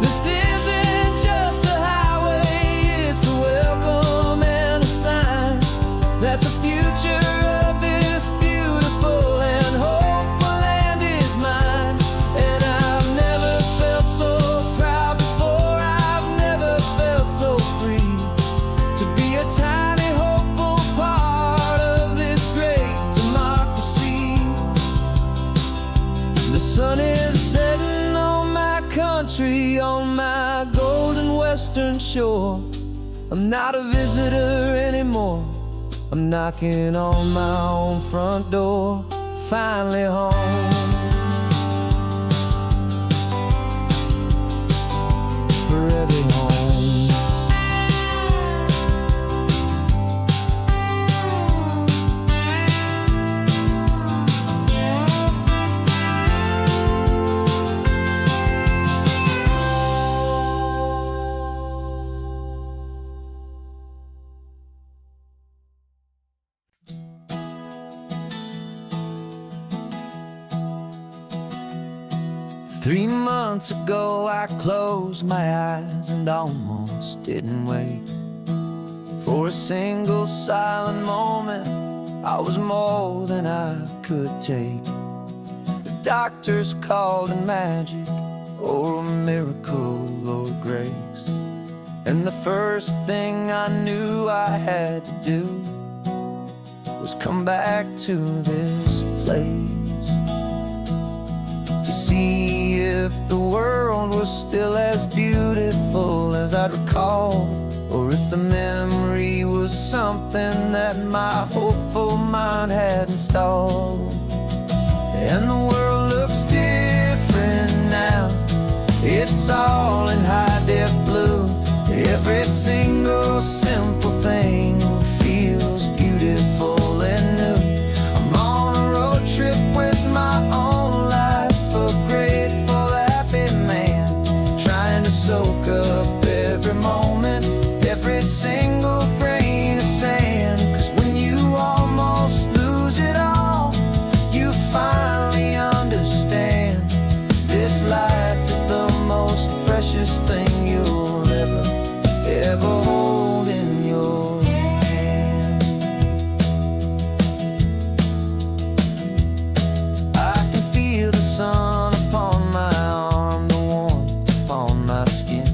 This isn't just a highway, it's a welcome and a sign that the future of this beautiful and hopeful land is mine. And I've never felt so proud before, I've never felt so free, to be a tiny hopeful part of this great democracy. The sun is setting on my country, on my golden western shore. I'm not a visitor anymore, I'm knocking on my own front door, finally home. For every home. Three months ago I closed my eyes and almost didn't wait for a single silent moment. I was more than I could take. The doctors called it magic, or a miracle, or grace. And the first thing I knew I had to do was come back to this place, to see if the world was still as beautiful as I'd recall, or if the something that my hopeful mind had installed. And the world looks different now. It's all in high-def blue. Every single simple thing feels beautiful and new. I'm on a road trip with my own life, a grateful, happy man, trying to soak up every moment, every single grain of sand. 'Cause when you almost lose it all, you finally understand this life is the most precious thing you'll ever hold in your hand. I can feel the sun upon my arm, the warmth upon my skin.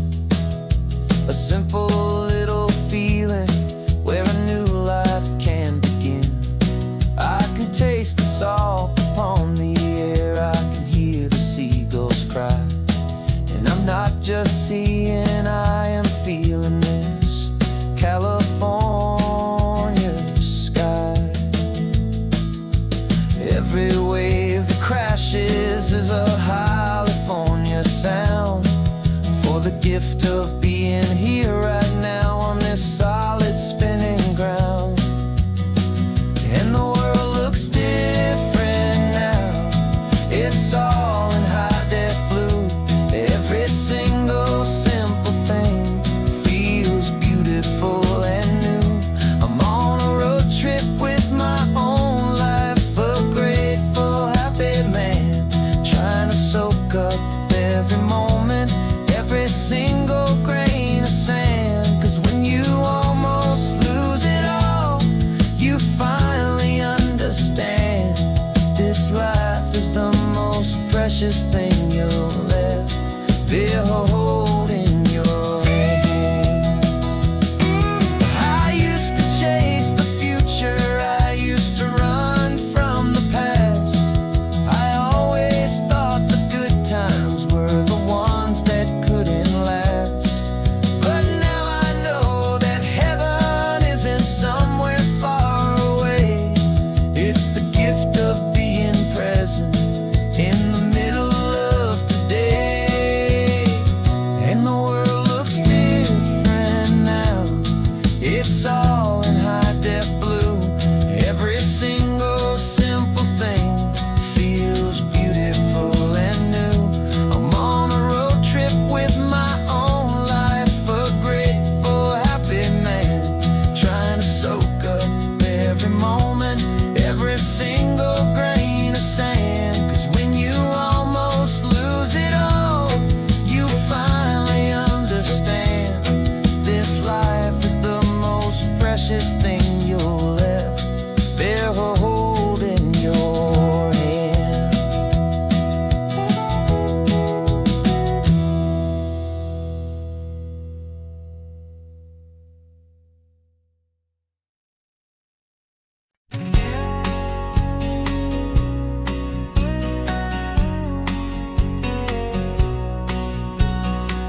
A simple little feeling where a new life can begin. I can taste the salt upon the air, I can hear the seagulls cry. And I'm not just seeing, I am feeling this California sky. Every wave that crashes is a California sound, for the gift of being here right now on this solid spinning ground. And the world looks different now. It's all in high-def blue. Every single simple thing feels beautiful and new. I'm on a road trip with my own life, a grateful, happy man, trying to soak up every moment, every single grain of sand. 'Cause when you almost lose it all, you finally understand this life is the most precious thing you'll ever hold in your hand. I used to chase the future, I used to run from the past. I always thought the good times were the ones that couldn't last. But now I know that heaven isn't somewhere far away. It's the gift of being present in the middle of today. And the world looks different now. It's all in high-def blue. Every single simple thing feels beautiful and new. I'm on a road trip with my own life, a grateful, happy man, trying to soak up every moment, every single grain of sand. 'Cause when you almost lose it all, you finally understand this life is the most precious thing you'll ever hold in your hand.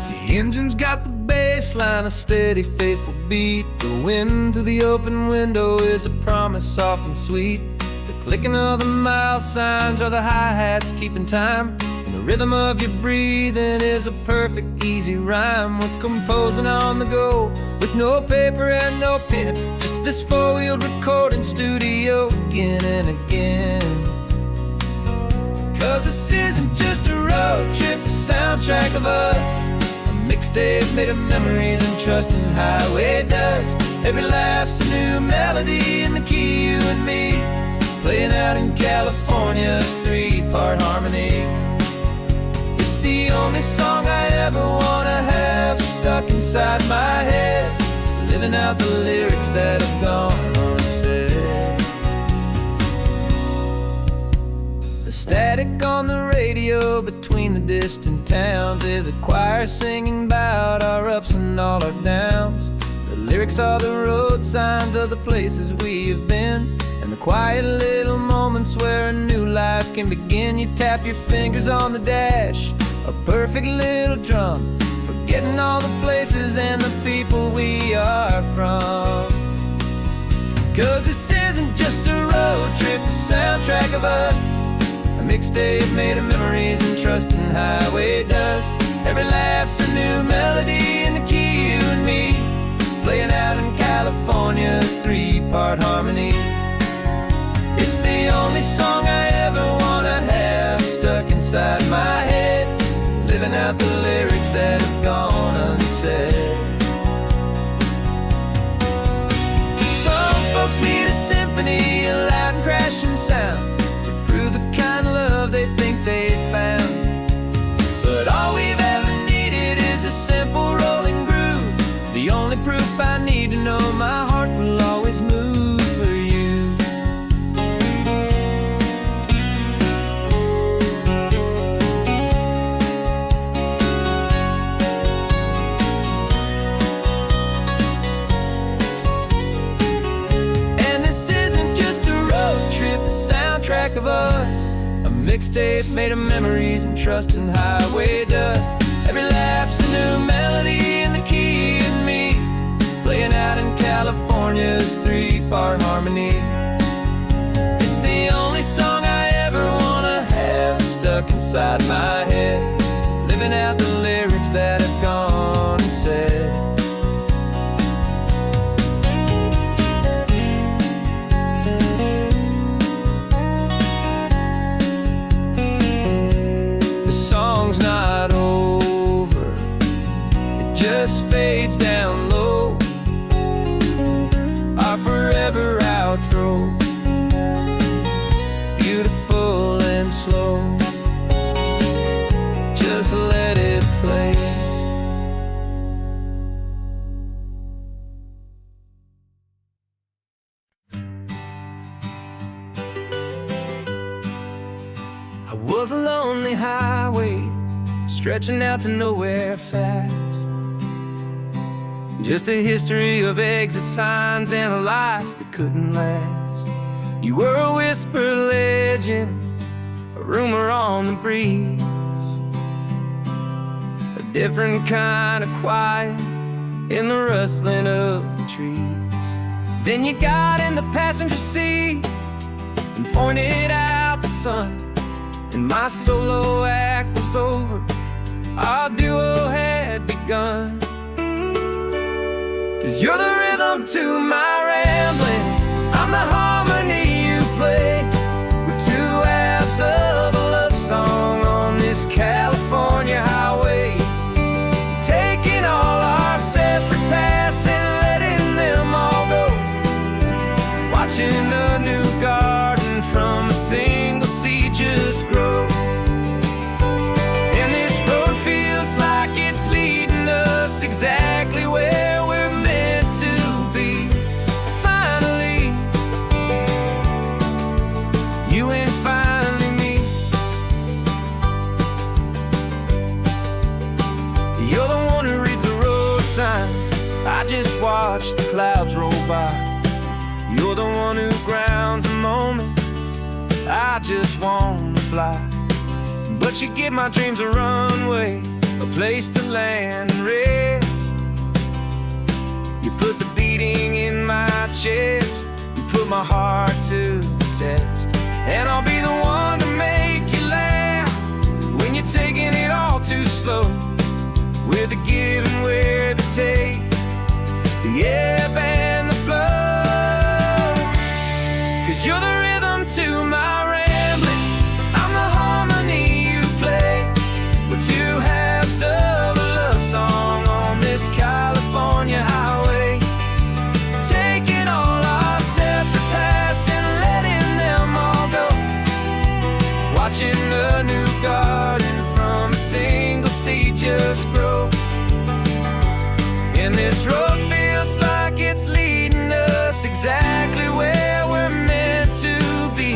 The engine's got the bass line, a steady, faithful beat. The wind through the open window is a promise soft and sweet. The clicking of the mile signs are the hi-hats keeping time. And the rhythm of your breathing is a perfect, easy rhyme. We're composing on the go with no paper and no pen, just this four-wheeled recording studio again and again. 'Cause this isn't just a road trip, the soundtrack of us, a mixtape made of memories and trust and highway dust. Every laugh's a new melody in the key, you and me, playing out in California's three-part harmony. It's the only song I ever wanna have stuck inside my head, living out the lyrics that have gone unsaid. The static on the radio between the distant towns is a choir singing about our ups and all our downs. The lyrics are the road signs of the places we have been, and the quiet little moments where a new life can begin. You tap your fingers on the dash, a perfect little drum, forgetting all the places and the people we are from. 'Cause this isn't just a road trip, the soundtrack of us. A mixtape made of memories and trust in highway dust. Every laugh's a new melody in the key, you and me, playing out in California's three-part harmony. It's the only song I ever wanna have stuck inside my head, living out the lyrics that have gone unsaid. Some folks need a symphony, a loud and crashing sound, to prove the kind of love they think they found. But all we've ever needed is a simple rolling groove, the only proof I need to know my heart will always move for you. And this isn't just a road trip, the soundtrack of us. A mixtape made of memories and trust in highway dust. Every laugh's a new melody in the key and me, playing out in California's three-part harmony. It's the only song I ever wanna have stuck inside my head, living out the lyrics that have gone unsaid. The song's not over, it just fades down low. Our forever outro, beautiful and slow. Just let it play. I was a lonely highway, stretching out to nowhere fast. Just a history of exit signs and a life that couldn't last. You were a whisper legend, a rumor on the breeze, a different kind of quiet in the rustling of the trees. Then you got in the passenger seat and pointed out the sun, and my solo act was over, our duo had begun. 'Cause you're the rhythm to my rambling, I'm the harmony you play. We're two halves of a love song on this California highway, taking all our separate paths and letting them all go, watching a new garden from a single seed just grow. And this road feels like it's leading us exactly where we're meant to be. Finally, you and finally me. You're the one who reads the road signs, I just watch the clouds roll by. You're the one who grounds a moment, I just wanna fly. But you give my dreams a runway, a place to land and rest. You put the beating in my chest, you put my heart to the test. And I'll be the one to make you laugh when you're taking it all too slow, with the give and with the take, the ebb and the flow. 'Cause you're the rhythm to my rambling, I'm the harmony you play. We're two halves of a love song on this California highway, taking all our separate paths and letting them all go, watching a new garden from a single seed just grow. And this road feels like it's leading us exactly where we're meant to be.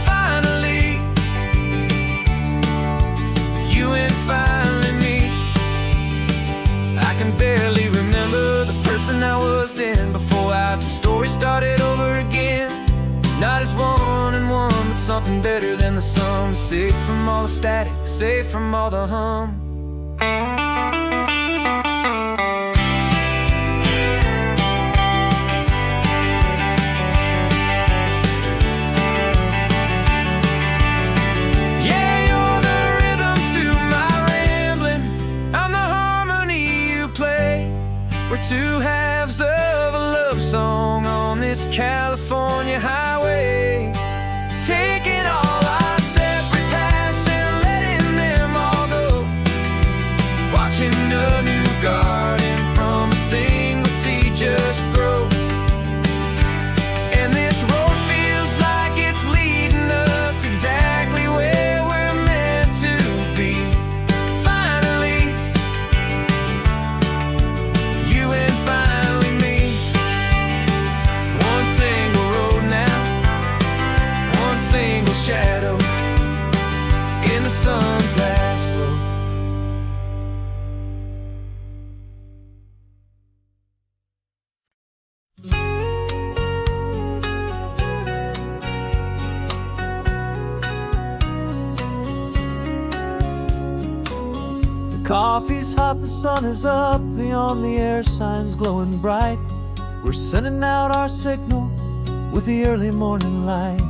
Finally, you and finally me. I can barely remember the person I was then, before our two stories started over again. Not as one and one, but something better than the sum. Safe from all the static, safe from all the hum. two halves of a love song on this California highway, taking all our separate paths and letting them all go, watching a new garden from a single seed just grow. And this road feels like it's leading us exactly where we're meant to be. Finally, you and finally me. One single road now, one single shadow in the sun's last glow. Coffee's hot, the sun is up, the on-the-air sign's glowing bright. We're sending out our signal with the early morning light.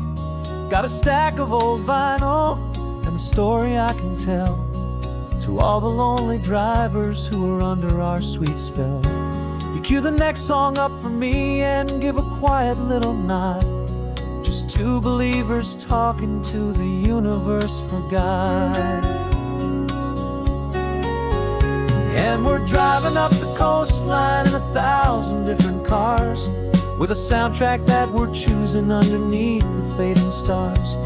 Got a stack of old vinyl and a story I can tell to all the lonely drivers who are under our sweet spell. You cue the next song up for me and give a quiet little nod. Just two believers talking to the universe for God. And we're driving up the coastline in 1,000 different cars, with a soundtrack that we're choosing underneath the fading stars.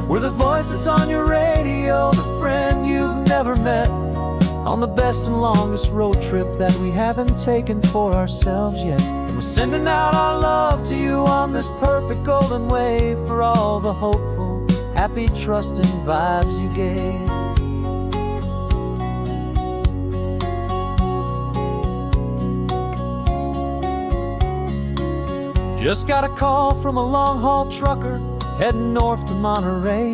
We're the voice that's on your radio, the friend you've never met, on the best and longest road trip that we haven't taken for ourselves yet. And we're sending out our love to you on this perfect golden wave, for all the hopeful, happy, trusting vibes you gave. Just got a call from a long-haul trucker heading north to Monterey.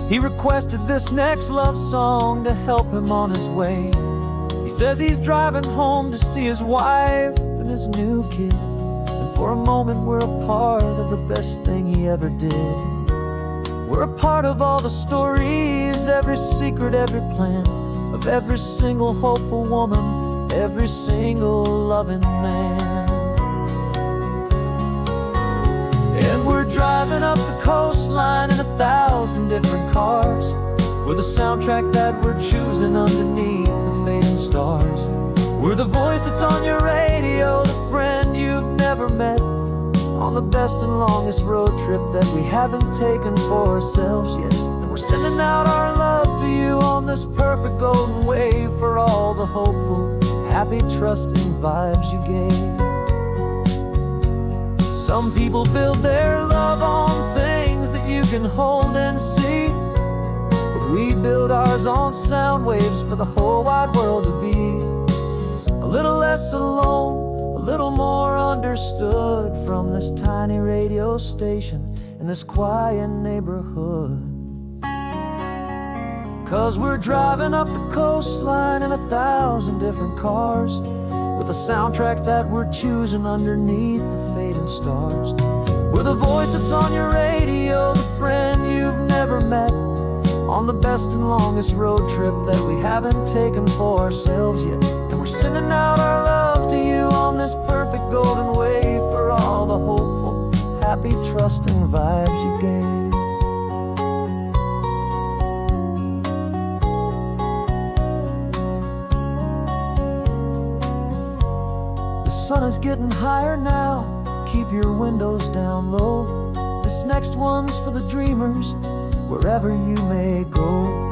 He requested this next love song to help him on his way. He says he's driving home to see his wife and his new kid, and for a moment we're a part of the best thing he ever did. We're a part of all the stories, every secret, every plan, of every single hopeful woman, every single loving man. And we're driving up the coastline in 1,000 different cars, with a soundtrack that we're choosing underneath the fading stars. We're the voice that's on your radio, the friend you've never met, on the best and longest road trip that we haven't taken for ourselves yet. And we're sending out our love to you on this perfect golden wave, for all the hopeful, happy, trusting vibes you gave. Some people build their love on things that you can hold and see, but we build ours on sound waves for the whole wide world to be a little less alone, a little more understood, from this tiny radio station in this quiet neighborhood. 'Cause we're driving up the coastline in 1,000 different cars, with a soundtrack that we're choosing underneath the fading stars. We're the voice that's on your radio, the friend you've never met, on the best and longest road trip that we haven't taken for ourselves yet. And we're sending out our love to you on this perfect golden wave, for all the hopeful, happy, trusting vibes you gave. The sun is getting higher now, keep your windows down low. This next one's for the dreamers, wherever you may go.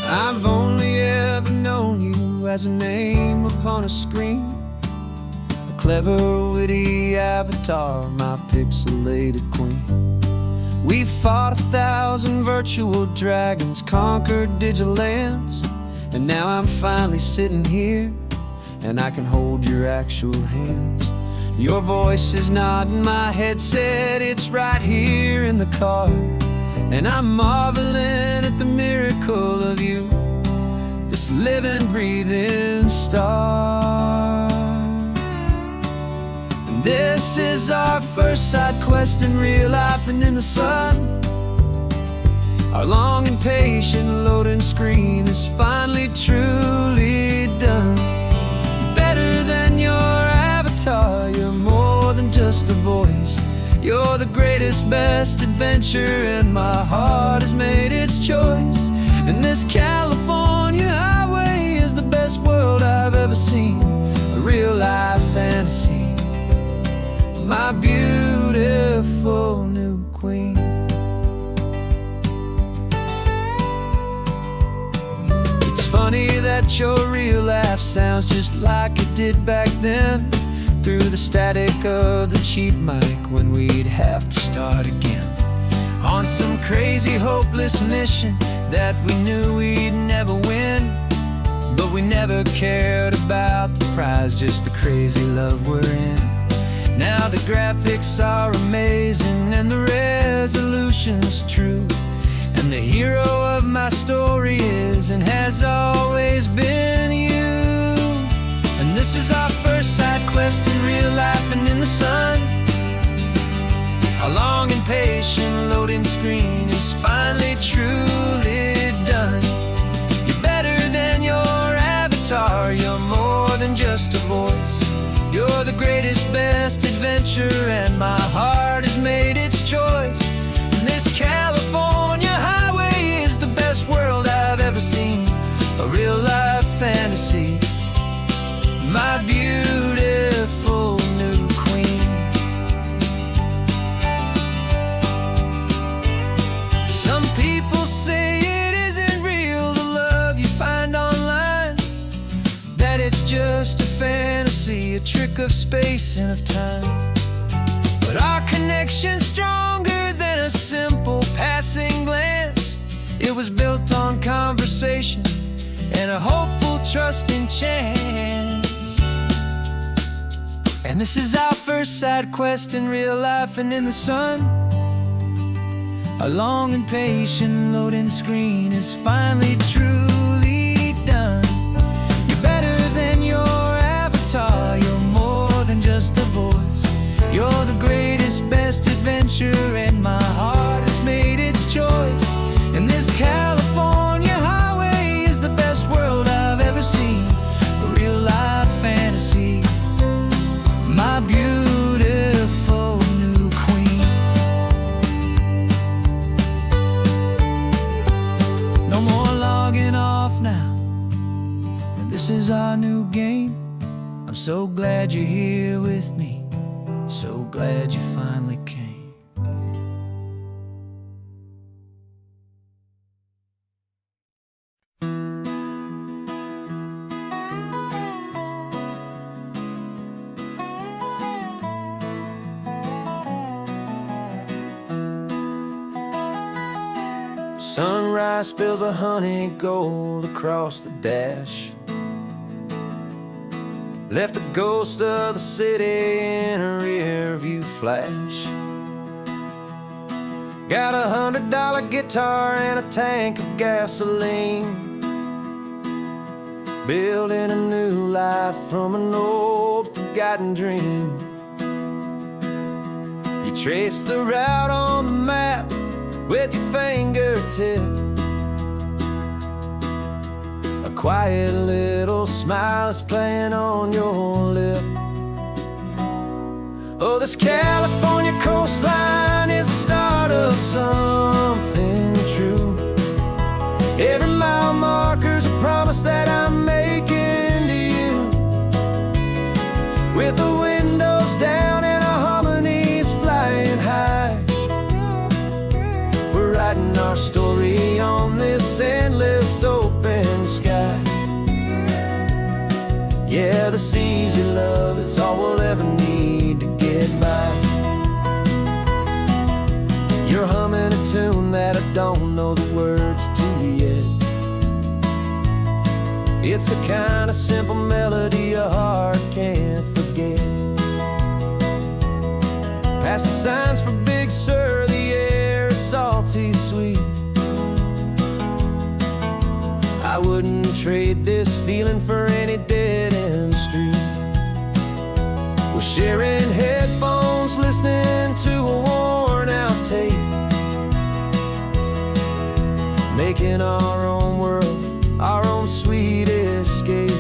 I've only ever known you as a name upon a screen, a clever, witty avatar, my pixelated queen. We fought 1,000 virtual dragons, conquered digital lands, and now I'm finally sitting here, and I can hold your actual hands. Your voice is not in my headset, it's right here in the car, and I'm marveling at the miracle of you, this living, breathing star. This is our first side quest in real life and in the sun. Our long and patient loading screen is finally truly done. Better than your avatar, you're more than just a voice. You're the greatest, best adventure, and my heart has made its choice. And this California highway is the best world I've ever seen. A real life fantasy, my beautiful new queen. It's funny that your real life sounds just like it did back then, through the static of the cheap mic when we'd have to start again on some crazy hopeless mission that we knew we'd never win. But we never cared about the prize, just the crazy love we're in. Now the graphics are amazing and the resolution's true, and the hero of my story is and has always been you. And this is our first side quest in real life and in the sun. Our long and patient loading screen is finally truly done. You're better than your avatar, you're more than just a voice. You're the greatest, best adventure, and my heart has made its choice. And this California highway is the best world I've ever seen. A real life fantasy, my beautiful new queen. Some people say it isn't real, the love you find online, that it's just a fantasy, a trick of space and of time. But our connection's stronger than a simple passing glance. It was built on conversation and a hopeful, trusting chance. And this is our first side quest in real life and in the sun. Our long and patient loading screen is finally truly done. You're better than your avatar, you're more than just a voice. You're the greatest, best adventure, and my heart has made its choice. And this California highway is the best world I've ever seen. A real life fantasy, my beautiful new queen. No more logging off now, and this is our new game. I'm so glad you're here with me, so glad you finally came. Sunrise spills a honey gold across the dash, left the ghost of the city in a rear view flash. Got $100 guitar and a tank of gasoline, building a new life from an old forgotten dream. You trace the route on the map with your fingertip, a quiet little smile is playing on your lip. Oh, this California coastline is the start of something true. Every mile marker's a promise that I'm making to you. With the windows down and our harmonies flying high, we're writing our story on this endless open sky. Yeah, this easy love is all we'll ever need to get by. You're humming a tune that I don't know the words to yet. It's the kind of simple melody your heart can't forget. Past the signs for Big Sur, the air is salty sweet. I wouldn't trade this feeling for any dead-end street. We're sharing headphones listening to a worn-out tape, making our own world, our own sweet escape.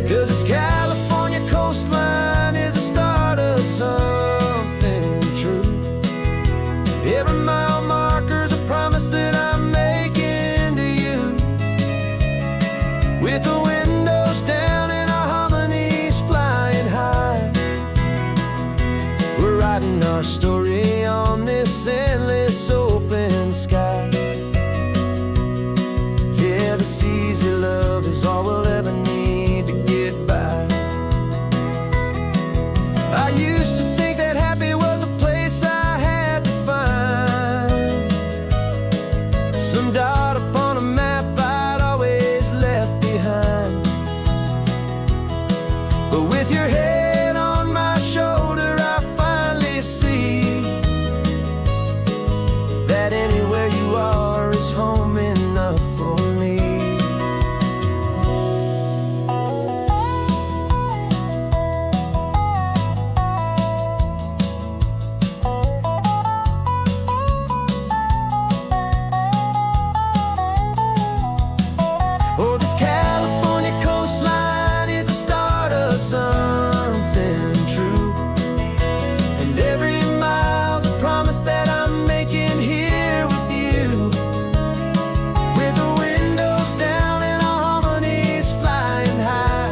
'Cause this California coastline is the start of something true. Every mile marker's a promise that I'm making to you. With the windows down and our harmonies flying high, we're writing our story on this endless open sky. Yeah, this easy love is all we'll ever need to get by. I used to think that happy was a place I had to find, some dot upon a map I'd always left behind. But with your head on my shoulder, I finally see that anywhere you are is home enough for me. Oh, this California coastline is the start of something true. And every mile's a promise that I'm making here with you. With the windows down and our harmonies flying high,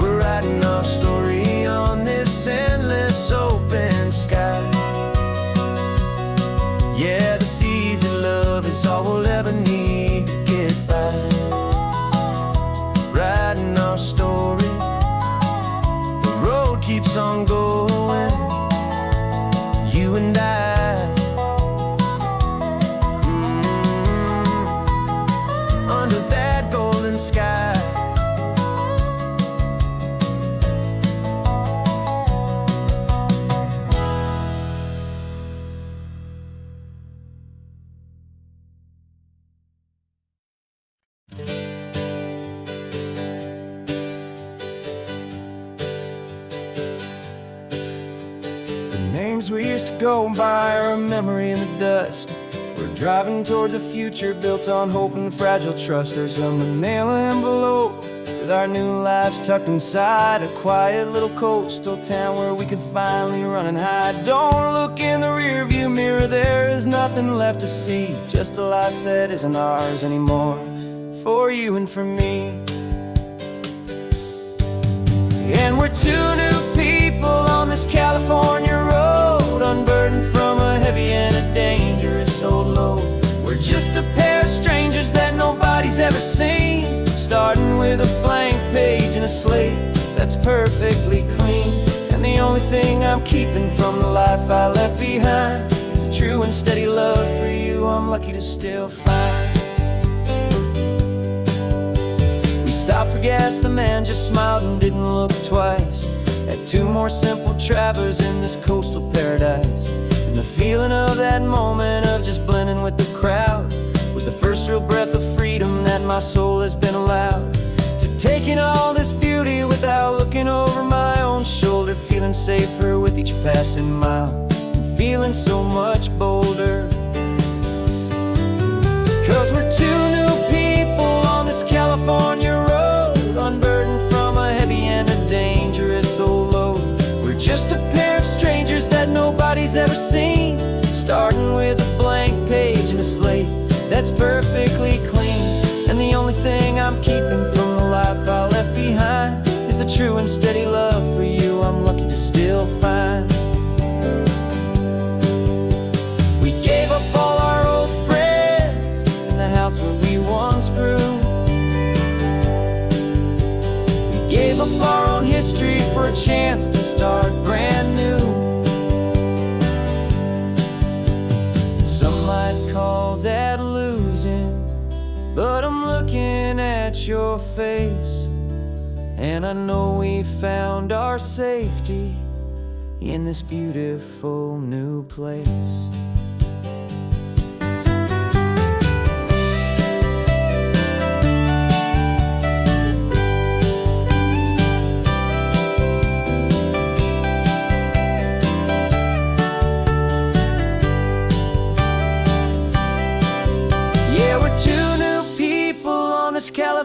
we're writing our story on this endless open sky. Yeah, this easy love is all we'll ever need to get by. Writing our story, the road keeps on going, you and I. Under that golden sky. Names we used to go by are a memory in the dust. We're driving towards a future built on hope and fragile trust. There's a manila envelope with our new lives tucked inside, a quiet little coastal town where we can finally run and hide. Don't look in the rearview mirror, there is nothing left to see, just a life that isn't ours anymore, for you and for me. And we're two new people on this California road, unburdened from a heavy and a dangerous old load. We're just a pair of strangers that nobody's ever seen, starting with a blank page and a slate that's perfectly clean. And the only thing I'm keeping from the life I left behind is a true and steady love for you I'm lucky to still find. Stopped for gas, the man just smiled and didn't look twice at two more simple travelers in this coastal paradise. And the feeling of that moment of just blending with the crowd was the first real breath of freedom that my soul has been allowed to take in all this beauty without looking over my own shoulder, feeling safer with each passing mile and feeling so much bolder. 'Cause we're two new people on this California road, unburdened from a heavy and a dangerous old load. We're just a pair of strangers that nobody's ever seen, starting with a blank page and a slate that's perfectly clean. And the only thing I'm keeping from the life I left behind is a true and steady love for you I'm lucky to still find. We gave up all our old friends in the house where we once grew. Gave up our own history for a chance to start brand new. Some might call that losing, but I'm looking at your face, and I know we found our safety in this beautiful new place.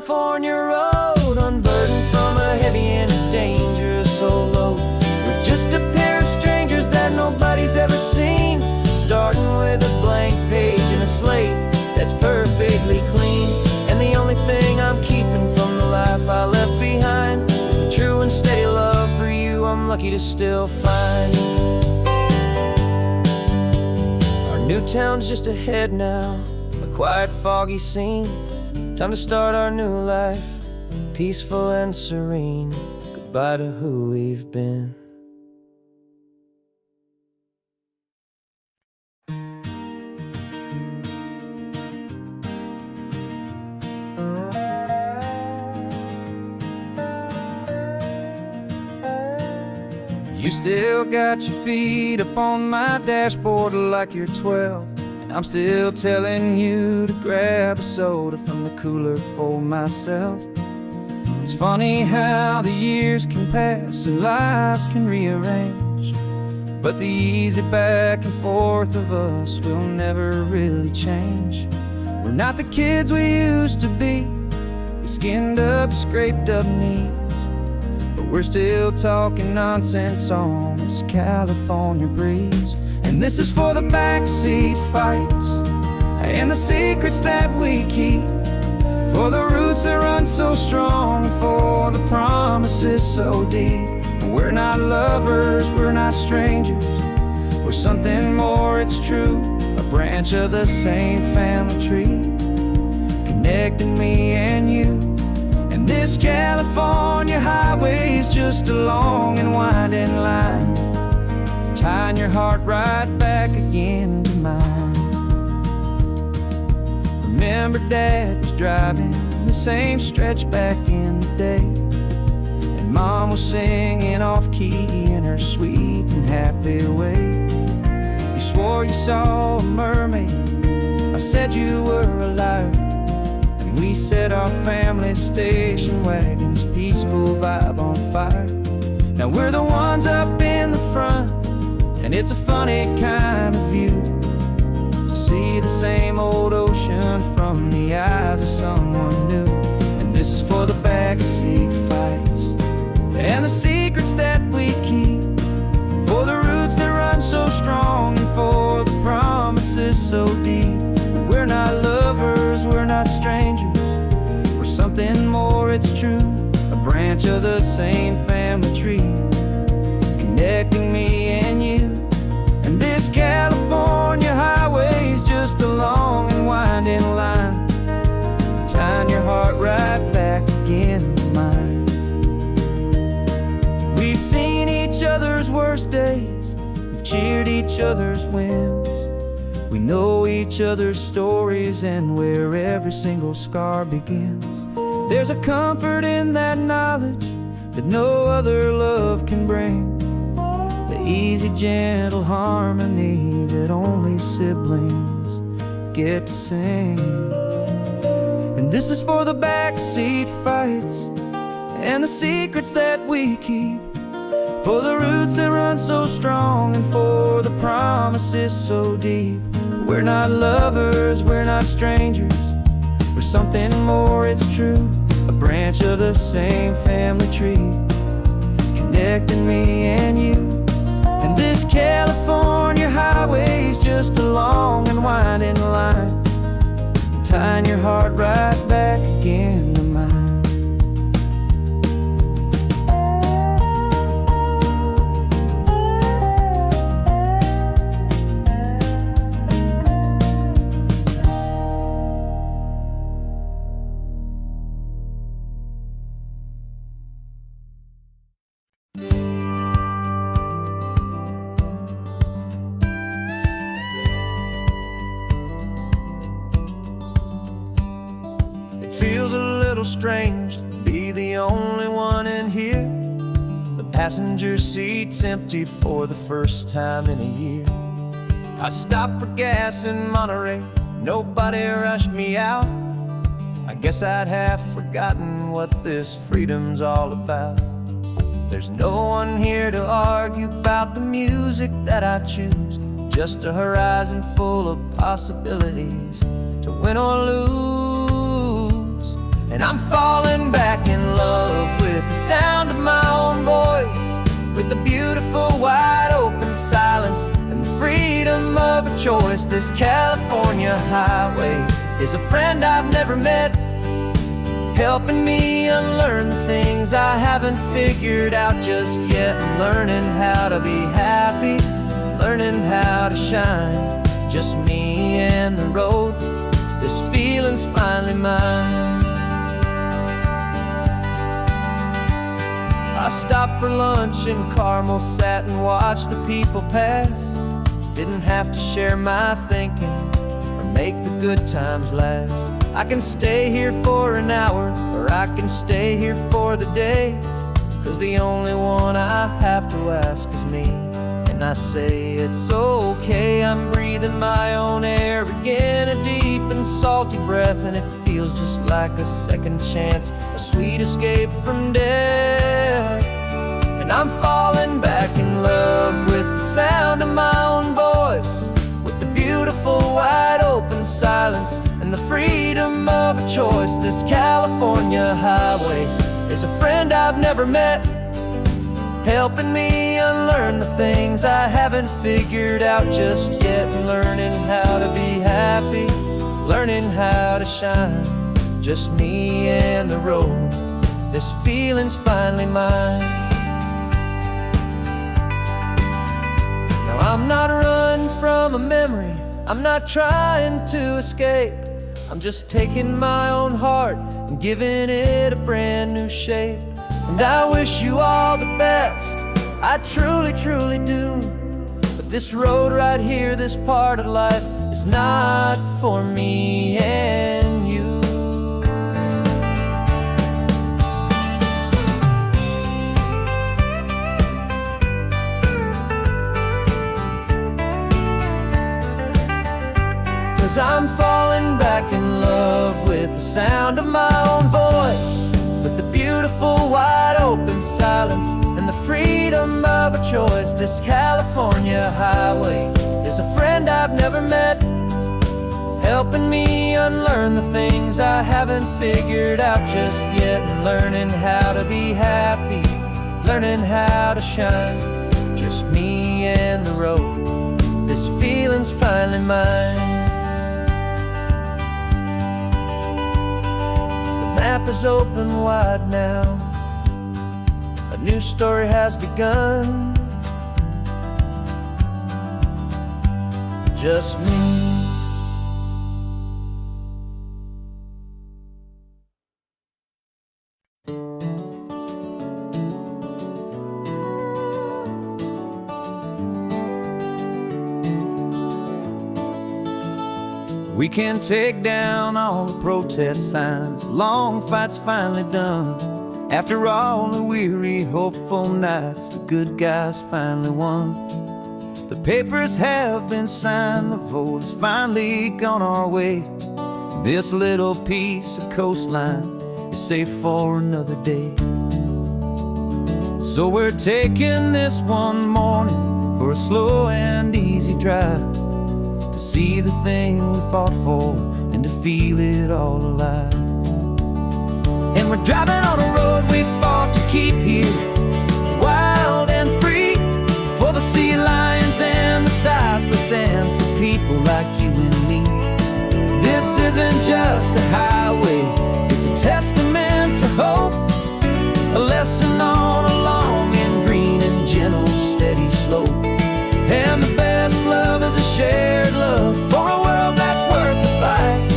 California road, unburdened from a heavy and a dangerous old load. We're just a pair of strangers that nobody's ever seen, starting with a blank page and a slate that's perfectly clean. And the only thing I'm keeping from the life I left behind is the true and steady love for you I'm lucky to still find. Our new town's just ahead now, a quiet, foggy scene. Time to start our new life, peaceful and serene. Goodbye to who we've been. You still got your feet up on my dashboard like you're 12, and I'm still telling you to grab a soda from the cooler for myself. It's funny how the years can pass and lives can rearrange, but the easy back and forth of us will never really change. We're not the kids we used to be, with skinned up, scraped up knees, but we're still talking nonsense on this California breeze. And this is for the backseat fights and the secrets that we keep, for the roots that run so strong, for the promises so deep. We're not lovers, we're not strangers, we're something more, it's true. A branch of the same family tree, connecting me and you. And this California highway is just a long and winding line, tying your heart right back again to mine. Remember Dad was driving the same stretch back in the day, and Mom was singing off-key in her sweet and happy way. You swore you saw a mermaid, I said you were a liar, and we set our family station wagon's peaceful vibe on fire. Now we're the ones up in the front, and it's a funny kind of view to see the same old ocean from the eyes of someone new. And this is for the backseat fights and the secrets that we keep, for the roots that run so strong, and for the promises so deep. We're not lovers, we're not strangers, we're something more, it's true. A branch of the same family tree, connecting me and you. And this California highway is just a long and winding line, tying your heart right back again to mine. We've seen each other's worst days, we've cheered each other's wins, we know each other's stories and where every single scar begins. There's a comfort in that knowledge that no other love can bring, the easy, gentle harmony that only siblings get to sing. And this is for the backseat fights and the secrets that we keep, for the roots that run so strong, and for the promises so deep. We're not lovers, we're not strangers, we're something more, it's true. A branch of the same family tree, connecting me and you. And this California highway is just a long and winding line, tying your heart right back again to mine. Feels a little strange to be the only one in here. The passenger seat's empty for the first time in a year. I stopped for gas in Monterey, nobody rushed me out. I guess I'd half forgotten what this freedom's all about. There's no one here to argue about the music that I choose, just a horizon full of possibilities to win or lose. And I'm falling back in love with the sound of my own voice, with the beautiful wide open silence and the freedom of a choice. This California highway is a friend I've never met, helping me unlearn the things I haven't figured out just yet. I'm learning how to be happy, learning how to shine, just me and the road. This feeling's finally mine. I stopped for lunch in Carmel, sat and watched the people pass. Didn't have to share my thinking or make the good times last. I can stay here for an hour, or I can stay here for the day, 'cause the only one I have to ask is me. And I say it's okay, I'm breathing my own air again, a deep and salty breath, and it feels just like a second chance, a sweet escape from death. And I'm falling back in love with the sound of my own voice, with the beautiful wide open silence and the freedom of a choice. This California highway is a friend I've never met, helping me unlearn the things I haven't figured out just yet. Learning how to be happy, learning how to shine, just me and the road. This feeling's finally mine. Now I'm not running from a memory, I'm not trying to escape. I'm just taking my own heart and giving it a brand new shape. And I wish you all the best, I truly, truly do. But this road right here, this part of life, is not for me and you. 'Cause I'm falling back in love with the sound of my own voice, with the beautiful wide open silence and the freedom of a choice. This California highway is a friend I've never met, helping me unlearn the things I haven't figured out just yet. And learning how to be happy, learning how to shine, just me and the road. This feeling's finally mine. The map is open wide now, a new story has begun, just me. We can take down all the protest signs, long fight's finally done. After all the weary, hopeful nights, the good guys finally won. The papers have been signed, the vote has finally gone our way. This little piece of coastline is safe for another day. So we're taking this one morning for a slow and easy drive, to see the thing we fought for and to feel it all alive. And we're driving on a road we fought to keep here, wild and free, for the sea lions and the cypress and for people like you and me. This isn't just a highway, it's a testament to hope, a lesson on a long and green and gentle steady slope. And the best love is a shared love for a world that's worth the fight,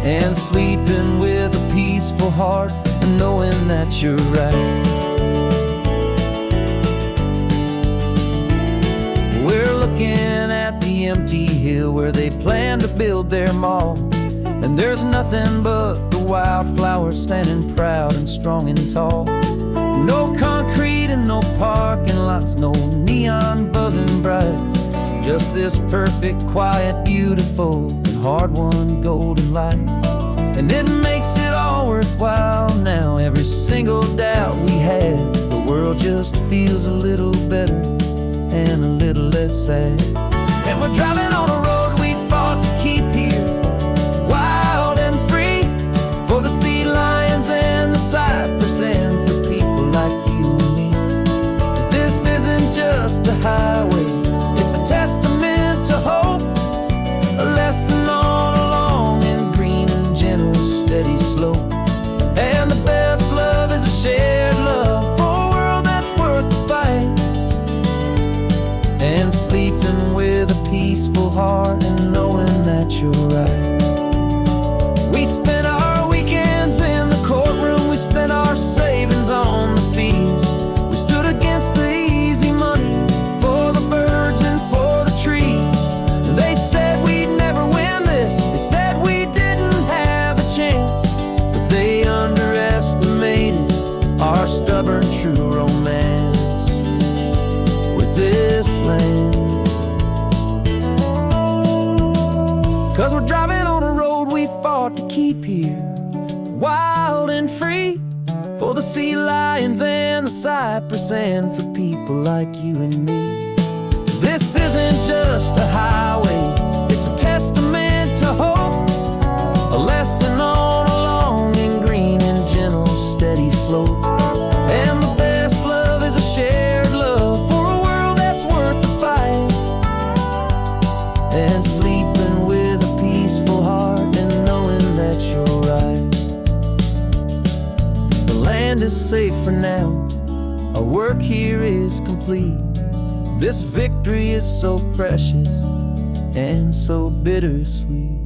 and sleeping with a peaceful heart and knowing that you're right. We're looking at the empty hill where they plan to build their mall, and there's nothing but the wildflowers standing proud and strong and tall. No concrete and no parking lots, no neon buzzing bright, just this perfect, quiet, beautiful, and hard-won golden light. And it makes it all worthwhile now, every single doubt we had. The world just feels a little better and a little less sad. And we're driving on a road we fought to keep here, wild and free, highway. It's a testament to hope, a lesson on a long and green and gentle, steady slope. And the best love is a shared love for a world that's worth the fight. And sleeping with a peaceful heart and knowing that you're right. We spent our weekends in the courtroom, we spent our savings on the fees. We stood against the easy money for the birds and for the trees. They said we'd never win this, they said we didn't have a chance, but they underestimated our stubborn true romance with this land. 'Cause we're driving on a road we fought to keep here, wild and free, for the sea lions and the cypress and for people like you and me. This isn't just a highway, it's a testament to hope, a lesson on a long and green and gentle, steady slope. And the best love is a shared love for a world that's worth the fight. And sleeping with a peaceful heart and knowing that you're right. The land is safe for now, our work here is complete. This victory is so precious and so bittersweet.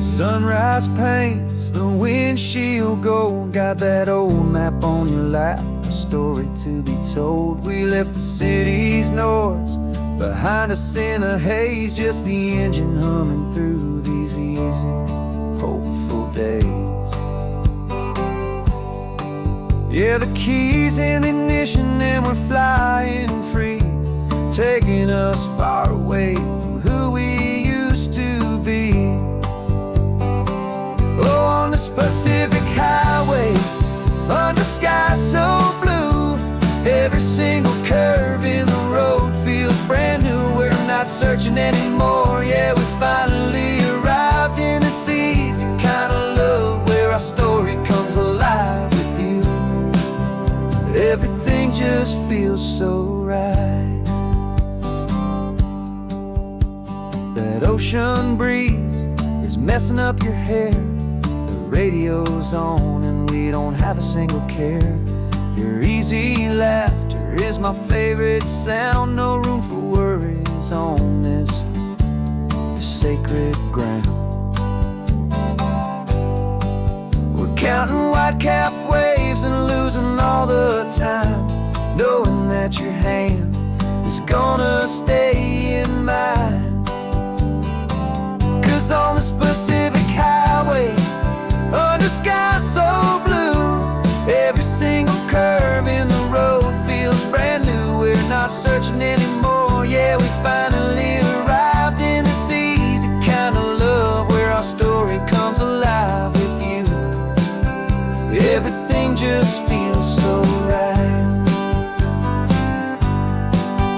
Sunrise paints the windshield gold. Got that old map on your lap, a story to be told. We left the city's noise behind us in the haze, just the engine humming through these easy, hopeful days. Yeah, the keys in the ignition and we're flying free, taking us far away from who we used to be. Oh, on this Pacific highway, under sky so blue, every single curve in the road feels brand new. We're not searching anymore, yeah, we finally arrived in this easy kind of love where our story comes alive with you. Everything just feels so right. That ocean breeze is messing up your hair, radio's on and we don't have a single care. Your easy laughter is my favorite sound. No room for worries on this sacred ground. We're counting white-capped waves and losing all the time, knowing that your hand is gonna stay in mine. 'Cause on this Pacific highway, under sky so blue, every single curve in the road feels brand new. We're not searching anymore, yeah, we finally arrived in this easy kind of love where our story comes alive with you. Everything just feels so right.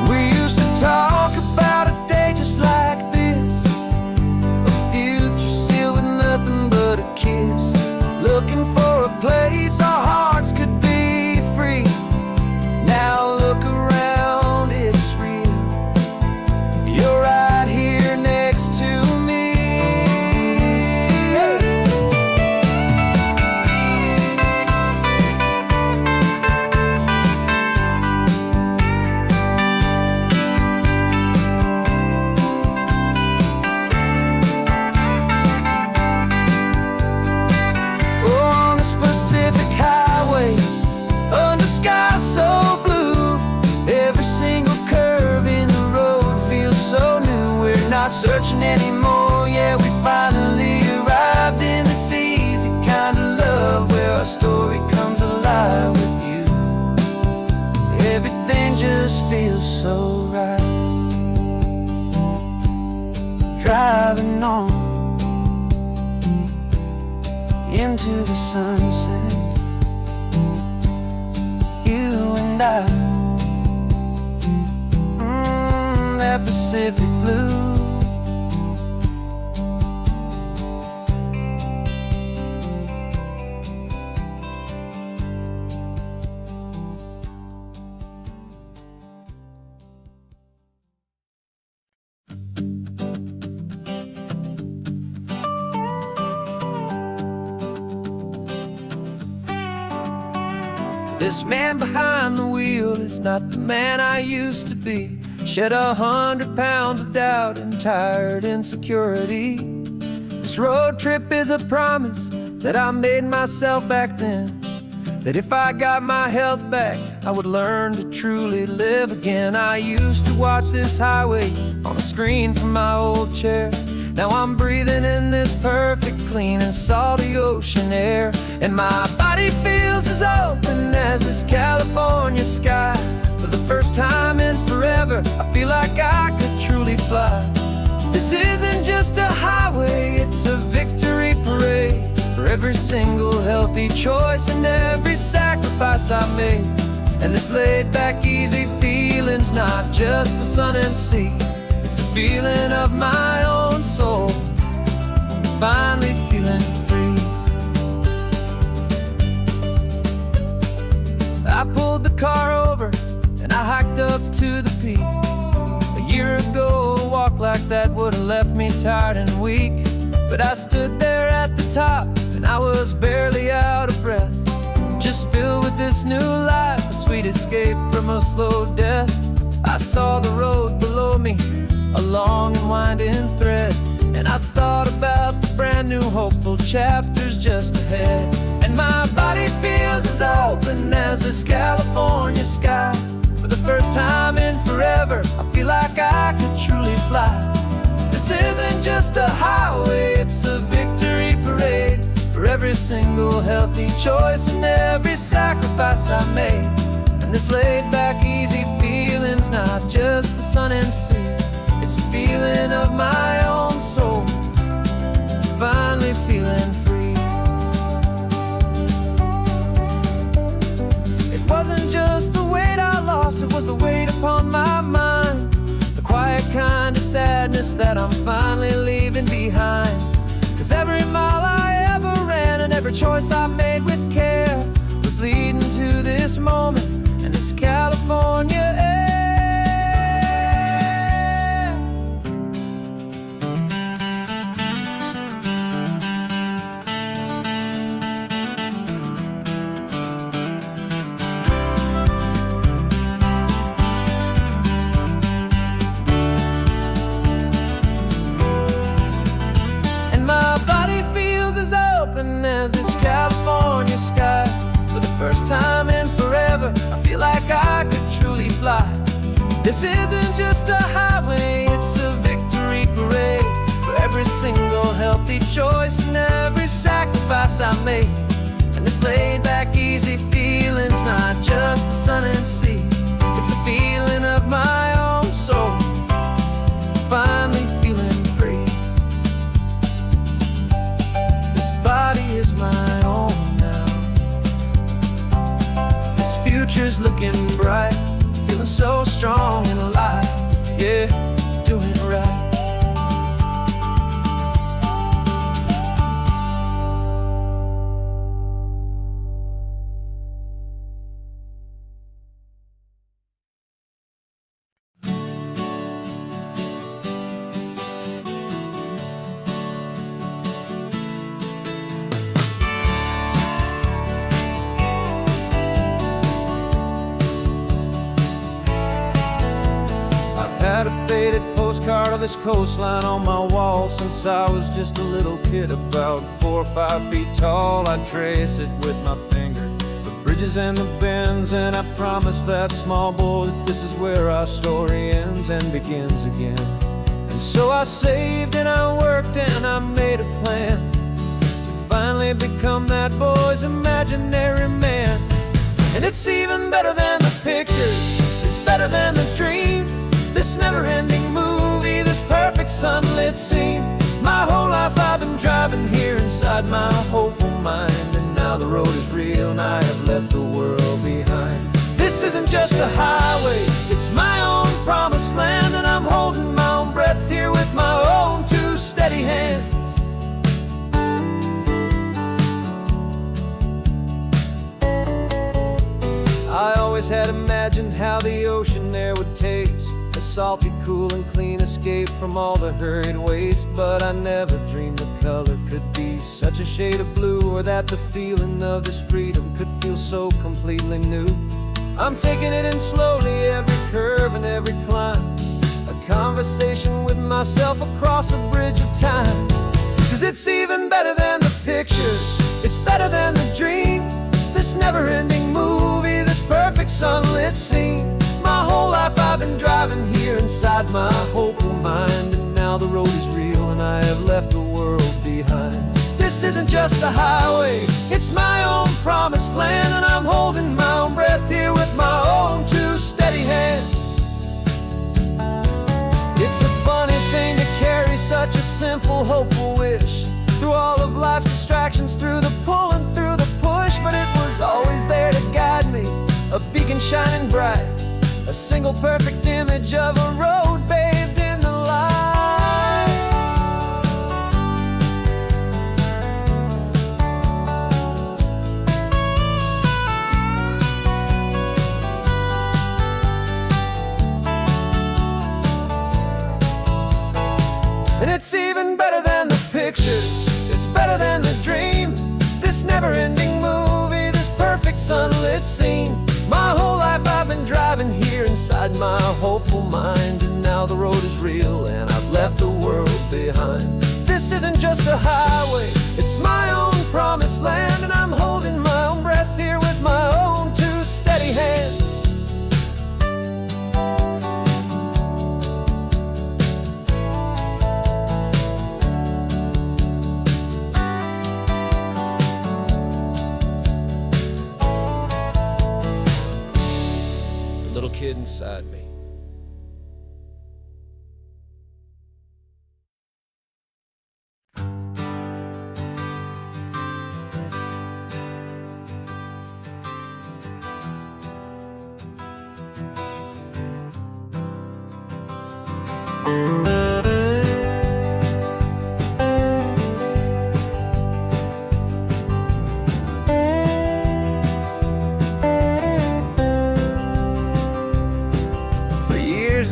We used to talk about a day just like this, a future sealed with nothing but a kiss, looking for a place our hearts could be free. Now look around, it's real. You're right here next to me. Pacific highway, under sky so blue, every single curve in the road feels so new. We're not searching anymore, yeah, we finally arrived in this easy kind of love where our story comes alive with you. Everything just feels so right. Driving on into the sunset. You and I, that Pacific blue. This man behind the wheel is not the man I used to be. Shed 100 pounds of doubt and tired insecurity. This road trip is a promise that I made myself back then, that if I got my health back, I would learn to truly live again. I used to watch this highway on a screen from my old chair. Now I'm breathing in this perfect, clean and salty ocean air. And my body feels as open as this California sky. For the first time in forever, I feel like I could truly fly. This isn't just a highway, it's a victory parade. For every single healthy choice and every sacrifice I made. And this laid back easy feeling's not just the sun and sea. It's the feeling of my own soul, finally feeling free. I pulled the car over and I hiked up to the peak. A year ago, a walk like that would have left me tired and weak. But I stood there at the top and I was barely out of breath, just filled with this new life, a sweet escape from a slow death. I saw the road below me, a long and winding thread, and I thought about the brand new hopeful chapters just ahead. And my body feels as open as this California sky. For the first time in forever, I feel like I could truly fly. This isn't just a highway, it's a victory parade. For every single healthy choice and every sacrifice I made. And this laid back easy feeling's not just the sun and sea. It's a feeling of my own soul, finally feeling free. It wasn't just the weight I lost, it was the weight upon my mind. The quiet kind of sadness that I'm finally leaving behind. 'Cause every mile I ever ran and every choice I made with care was leading to this moment and this California air. As this California sky. For the first time in forever, I feel like I could truly fly. This isn't just a highway, it's a victory parade. For every single healthy choice and every sacrifice I made. And this laid back easy feeling's not just the sun and sea. It's a feeling of my own soul, finally feeling free. Body is my own now. This future's looking bright, feeling so strong and alive. Yeah, doing it right. Had a faded postcard of this coastline on my wall since I was just a little kid, about 4 or 5 feet tall. I trace it with my finger, the bridges and the bends, and I promise that small boy that this is where our story ends and begins again. And so I saved and I worked and I made a plan to finally become that boy's imaginary man. And it's even better than the pictures, it's better than the dream. This never-ending movie, this perfect sunlit scene. My whole life I've been driving here inside my hopeful mind, and now the road is real and I have left the world behind. This isn't just a highway, it's my own promised land, and I'm holding my own breath here with my own two steady hands. I always had imagined how the ocean air would taste, a salty, cool and clean escape from all the hurried waste. But I never dreamed the color could be such a shade of blue, or that the feeling of this freedom could feel so completely new. I'm taking it in slowly, every curve and every climb, a conversation with myself across a bridge of time. 'Cause it's even better than the pictures, it's better than the dream, this never-ending movie, this perfect sunlit scene. My whole life I've been driving here inside my hopeful mind, and now the road is real and I have left the world behind. This isn't just a highway, it's my own promised land, and I'm holding my own breath here with my own two steady hands. It's a funny thing to carry such a simple, hopeful wish through all of life's distractions, through the pull and through the push. But it was always there to guide me, a beacon shining bright, a single perfect image of a road bathed in the light. And it's even better than the pictures, it's better than the dream, this never-ending movie, this perfect sunlit scene. My whole life I've been driving here inside my hopeful mind, and now the road is real and I've left the world behind. This isn't just a highway, it's my own promised land, and I'm holding my own breath here with my own two steady hands. Little kid inside me.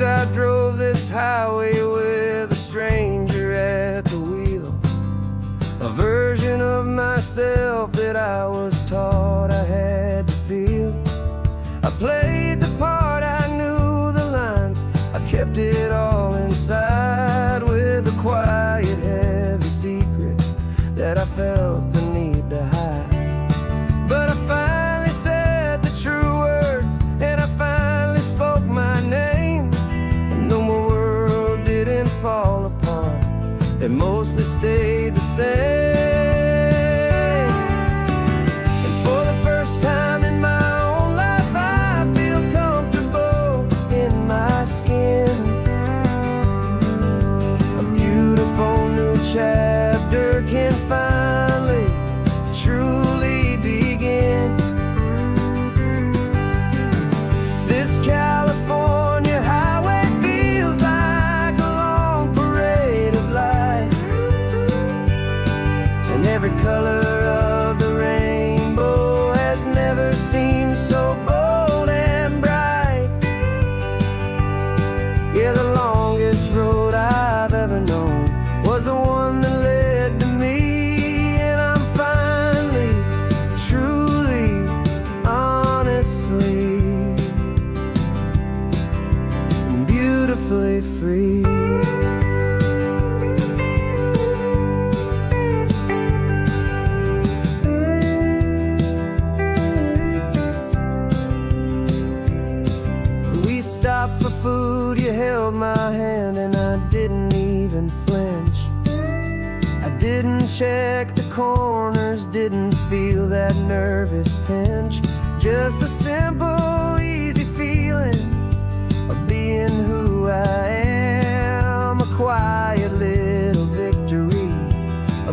I drove this highway with a stranger at the wheel, a version of myself that I was taught I had to feel. I played the part, I knew the lines, I kept it all inside, with a quiet, heavy secret that I felt the need to hide. But I finally said the true words, and I finally spoke my name. Fall apart, they mostly stayed the same. And for the first time in my own life, I feel comfortable in my skin. A beautiful new chapter can finally truly begin. This California highway feels like a long parade of light, and every color of the rainbow has never seemed so bold and bright. Yeah, the longest road I've ever known was the one that led to me, and I'm finally, truly, honestly, beautifully free. We stopped for food, you held my hand, and I didn't even flinch. I didn't check the corners, didn't feel that nervous pinch. Just a simple, easy feeling of being who I am. A quiet little victory, a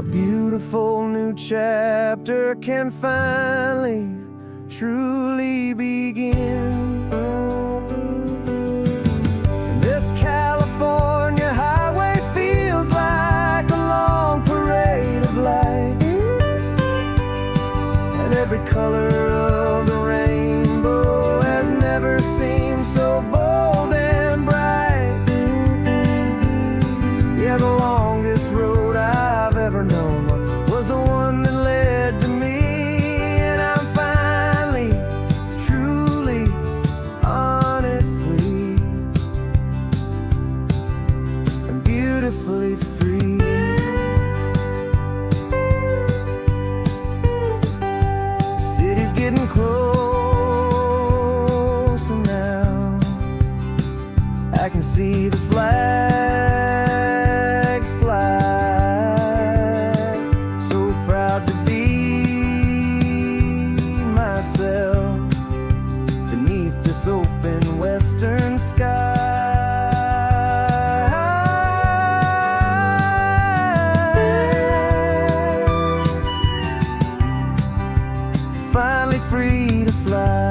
A beautiful new chapter can finally, truly begin. And this California highway feels like a long parade of light, and every color of the rainbow has never seemed so bold and bright. Yeah, the longest road I've ever known was the one that led to me, and I'm finally, truly, honestly, and beautifully free. The city's getting closer now. I can see the flags fly. So proud to be myself beneath this open western sky. Finally free to fly.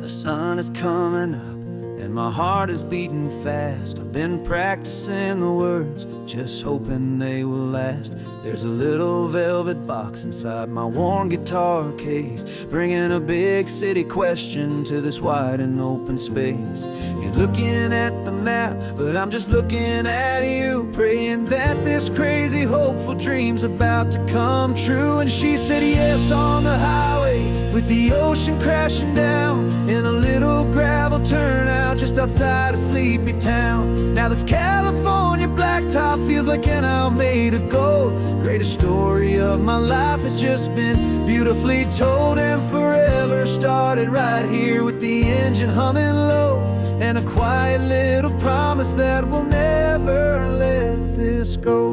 The sun is coming up and my heart is beating fast. I've been practicing the words, just hoping they will last. There's a little velvet box inside my worn guitar case, bringing a big city question to this wide and open space. You're looking at the map, but I'm just looking at you, praying that this crazy hopeful dream's about to come true. And she said yes on the highway with the ocean crashing down in a little gravel turnout just outside a sleepy town. Now this California blacktop feels like an isle made of gold. Greatest story of my life has just been beautifully told, and forever started right here with the engine humming low, and a quiet little promise that we'll never let this go.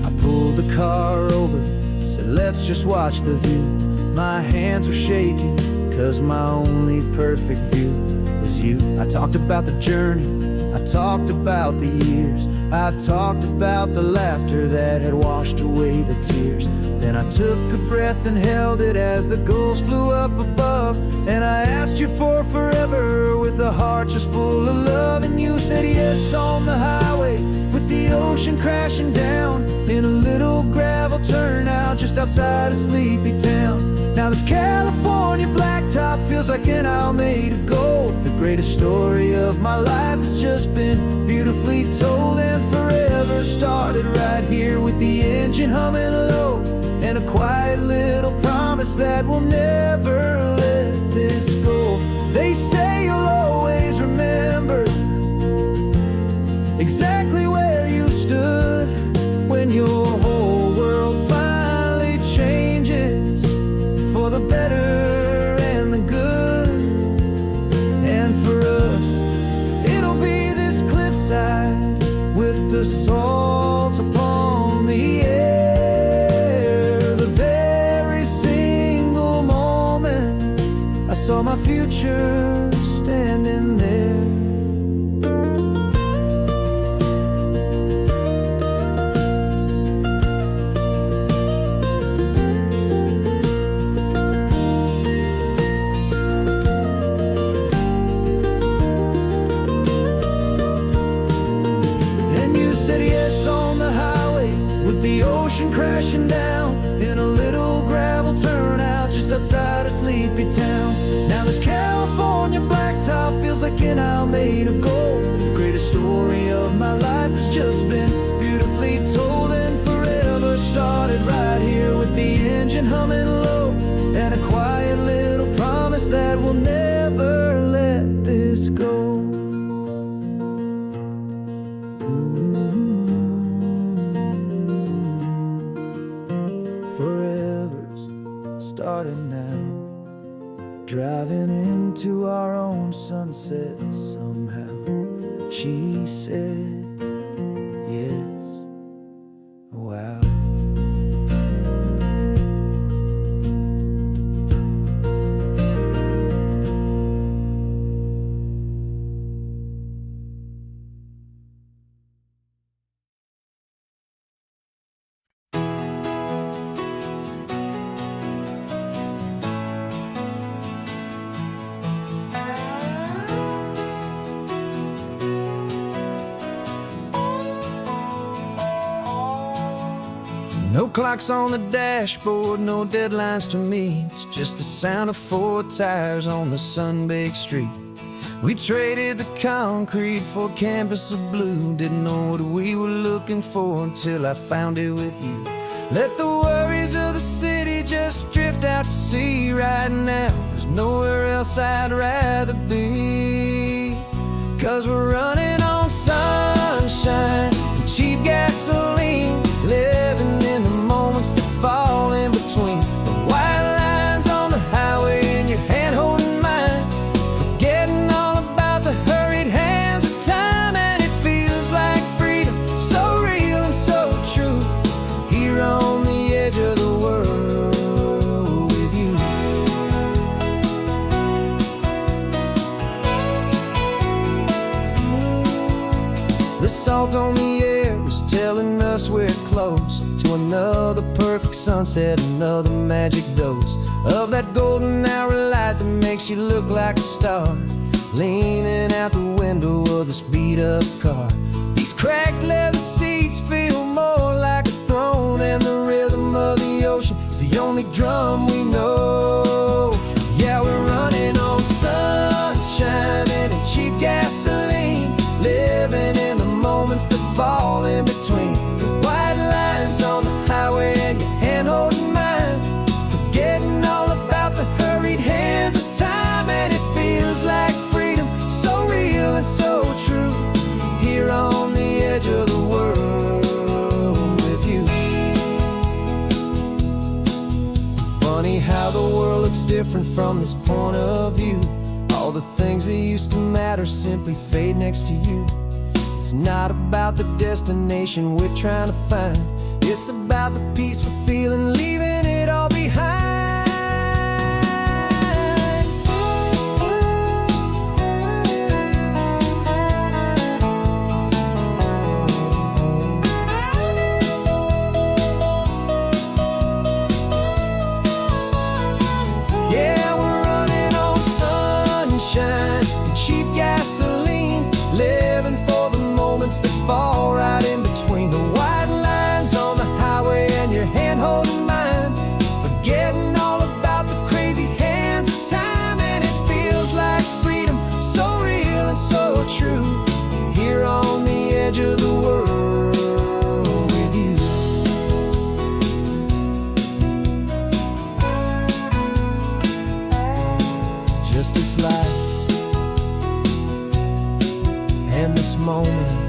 I pulled the car over, said let's just watch the view. My hands were shaking, cause my only perfect view was you. I talked about the journey, I talked about the years, I talked about the laughter that had washed away the tears. Then I took a breath and held it as the gulls flew up above, and I asked you for forever with a heart just full of love. And you said yes on the highway with the ocean crashing down in a little gravel turnout just outside a sleepy town. Now this California blacktop feels like an isle made of gold. The greatest story of my life has just been beautifully told, and forever started right here with the engine humming low, and a quiet little promise that we'll never let this go. They say you'll always remember exactly where you stood when your whole world finally changes for the better and the good. And for us, it'll be this cliffside with the salt upon the air. The very single moment I saw my future standing there. Crashing down in a little gravel turnout just outside a sleepy town. Now this California blacktop feels like an isle made of gold. The greatest story of my life has just been beautifully told, and forever started right here with the engine humming low, and a quiet little promise that we'll never let this go. driving into our own sunset somehow. She said, yes, wow. No clocks on the dashboard, no deadlines to meet. It's just the sound of 4 tires on the sun-baked street. We traded the concrete for a canvas of blue. Didn't know what we were looking for until I found it with you. Let the worries of the city just drift out to sea right now. There's nowhere else I'd rather be. 'Cause we're running on sunshine and cheap gasoline, living in the moments that fall in between. The white lines on the highway and your hand holding mine, forgetting all about the hurried hands of time. And it feels like freedom, so real and so true, here on the edge of the world with you. The salt on the air is telling us we're close to another perfect sunset, another magic dose of that golden hour light that makes you look like a star, leaning out the window of this beat-up car. These cracked leather seats feel more like a throne, and the rhythm of the ocean is the only drum we know. Yeah, we're running on sunshine and cheap gasoline, living in the moments that fall in between. The white lines on the highway and your hand holding mine, forgetting all about the hurried hands of time. And it feels like freedom, so real and so true, here on the edge of the world with you. Funny how the world looks different from this point of view. All the things that used to matter simply fade next to you. It's not about the destination we're trying to find, it's about the peace we're feeling, leaving it all behind. Yeah, we're running on sunshine and cheap gasoline, living for the moments that fall right in between. The white lines on the highway and your hand holding mine, forgetting all about the crazy hands of time. And it feels like freedom, so real and so true, here on the edge of the world with you. Just this life and this moment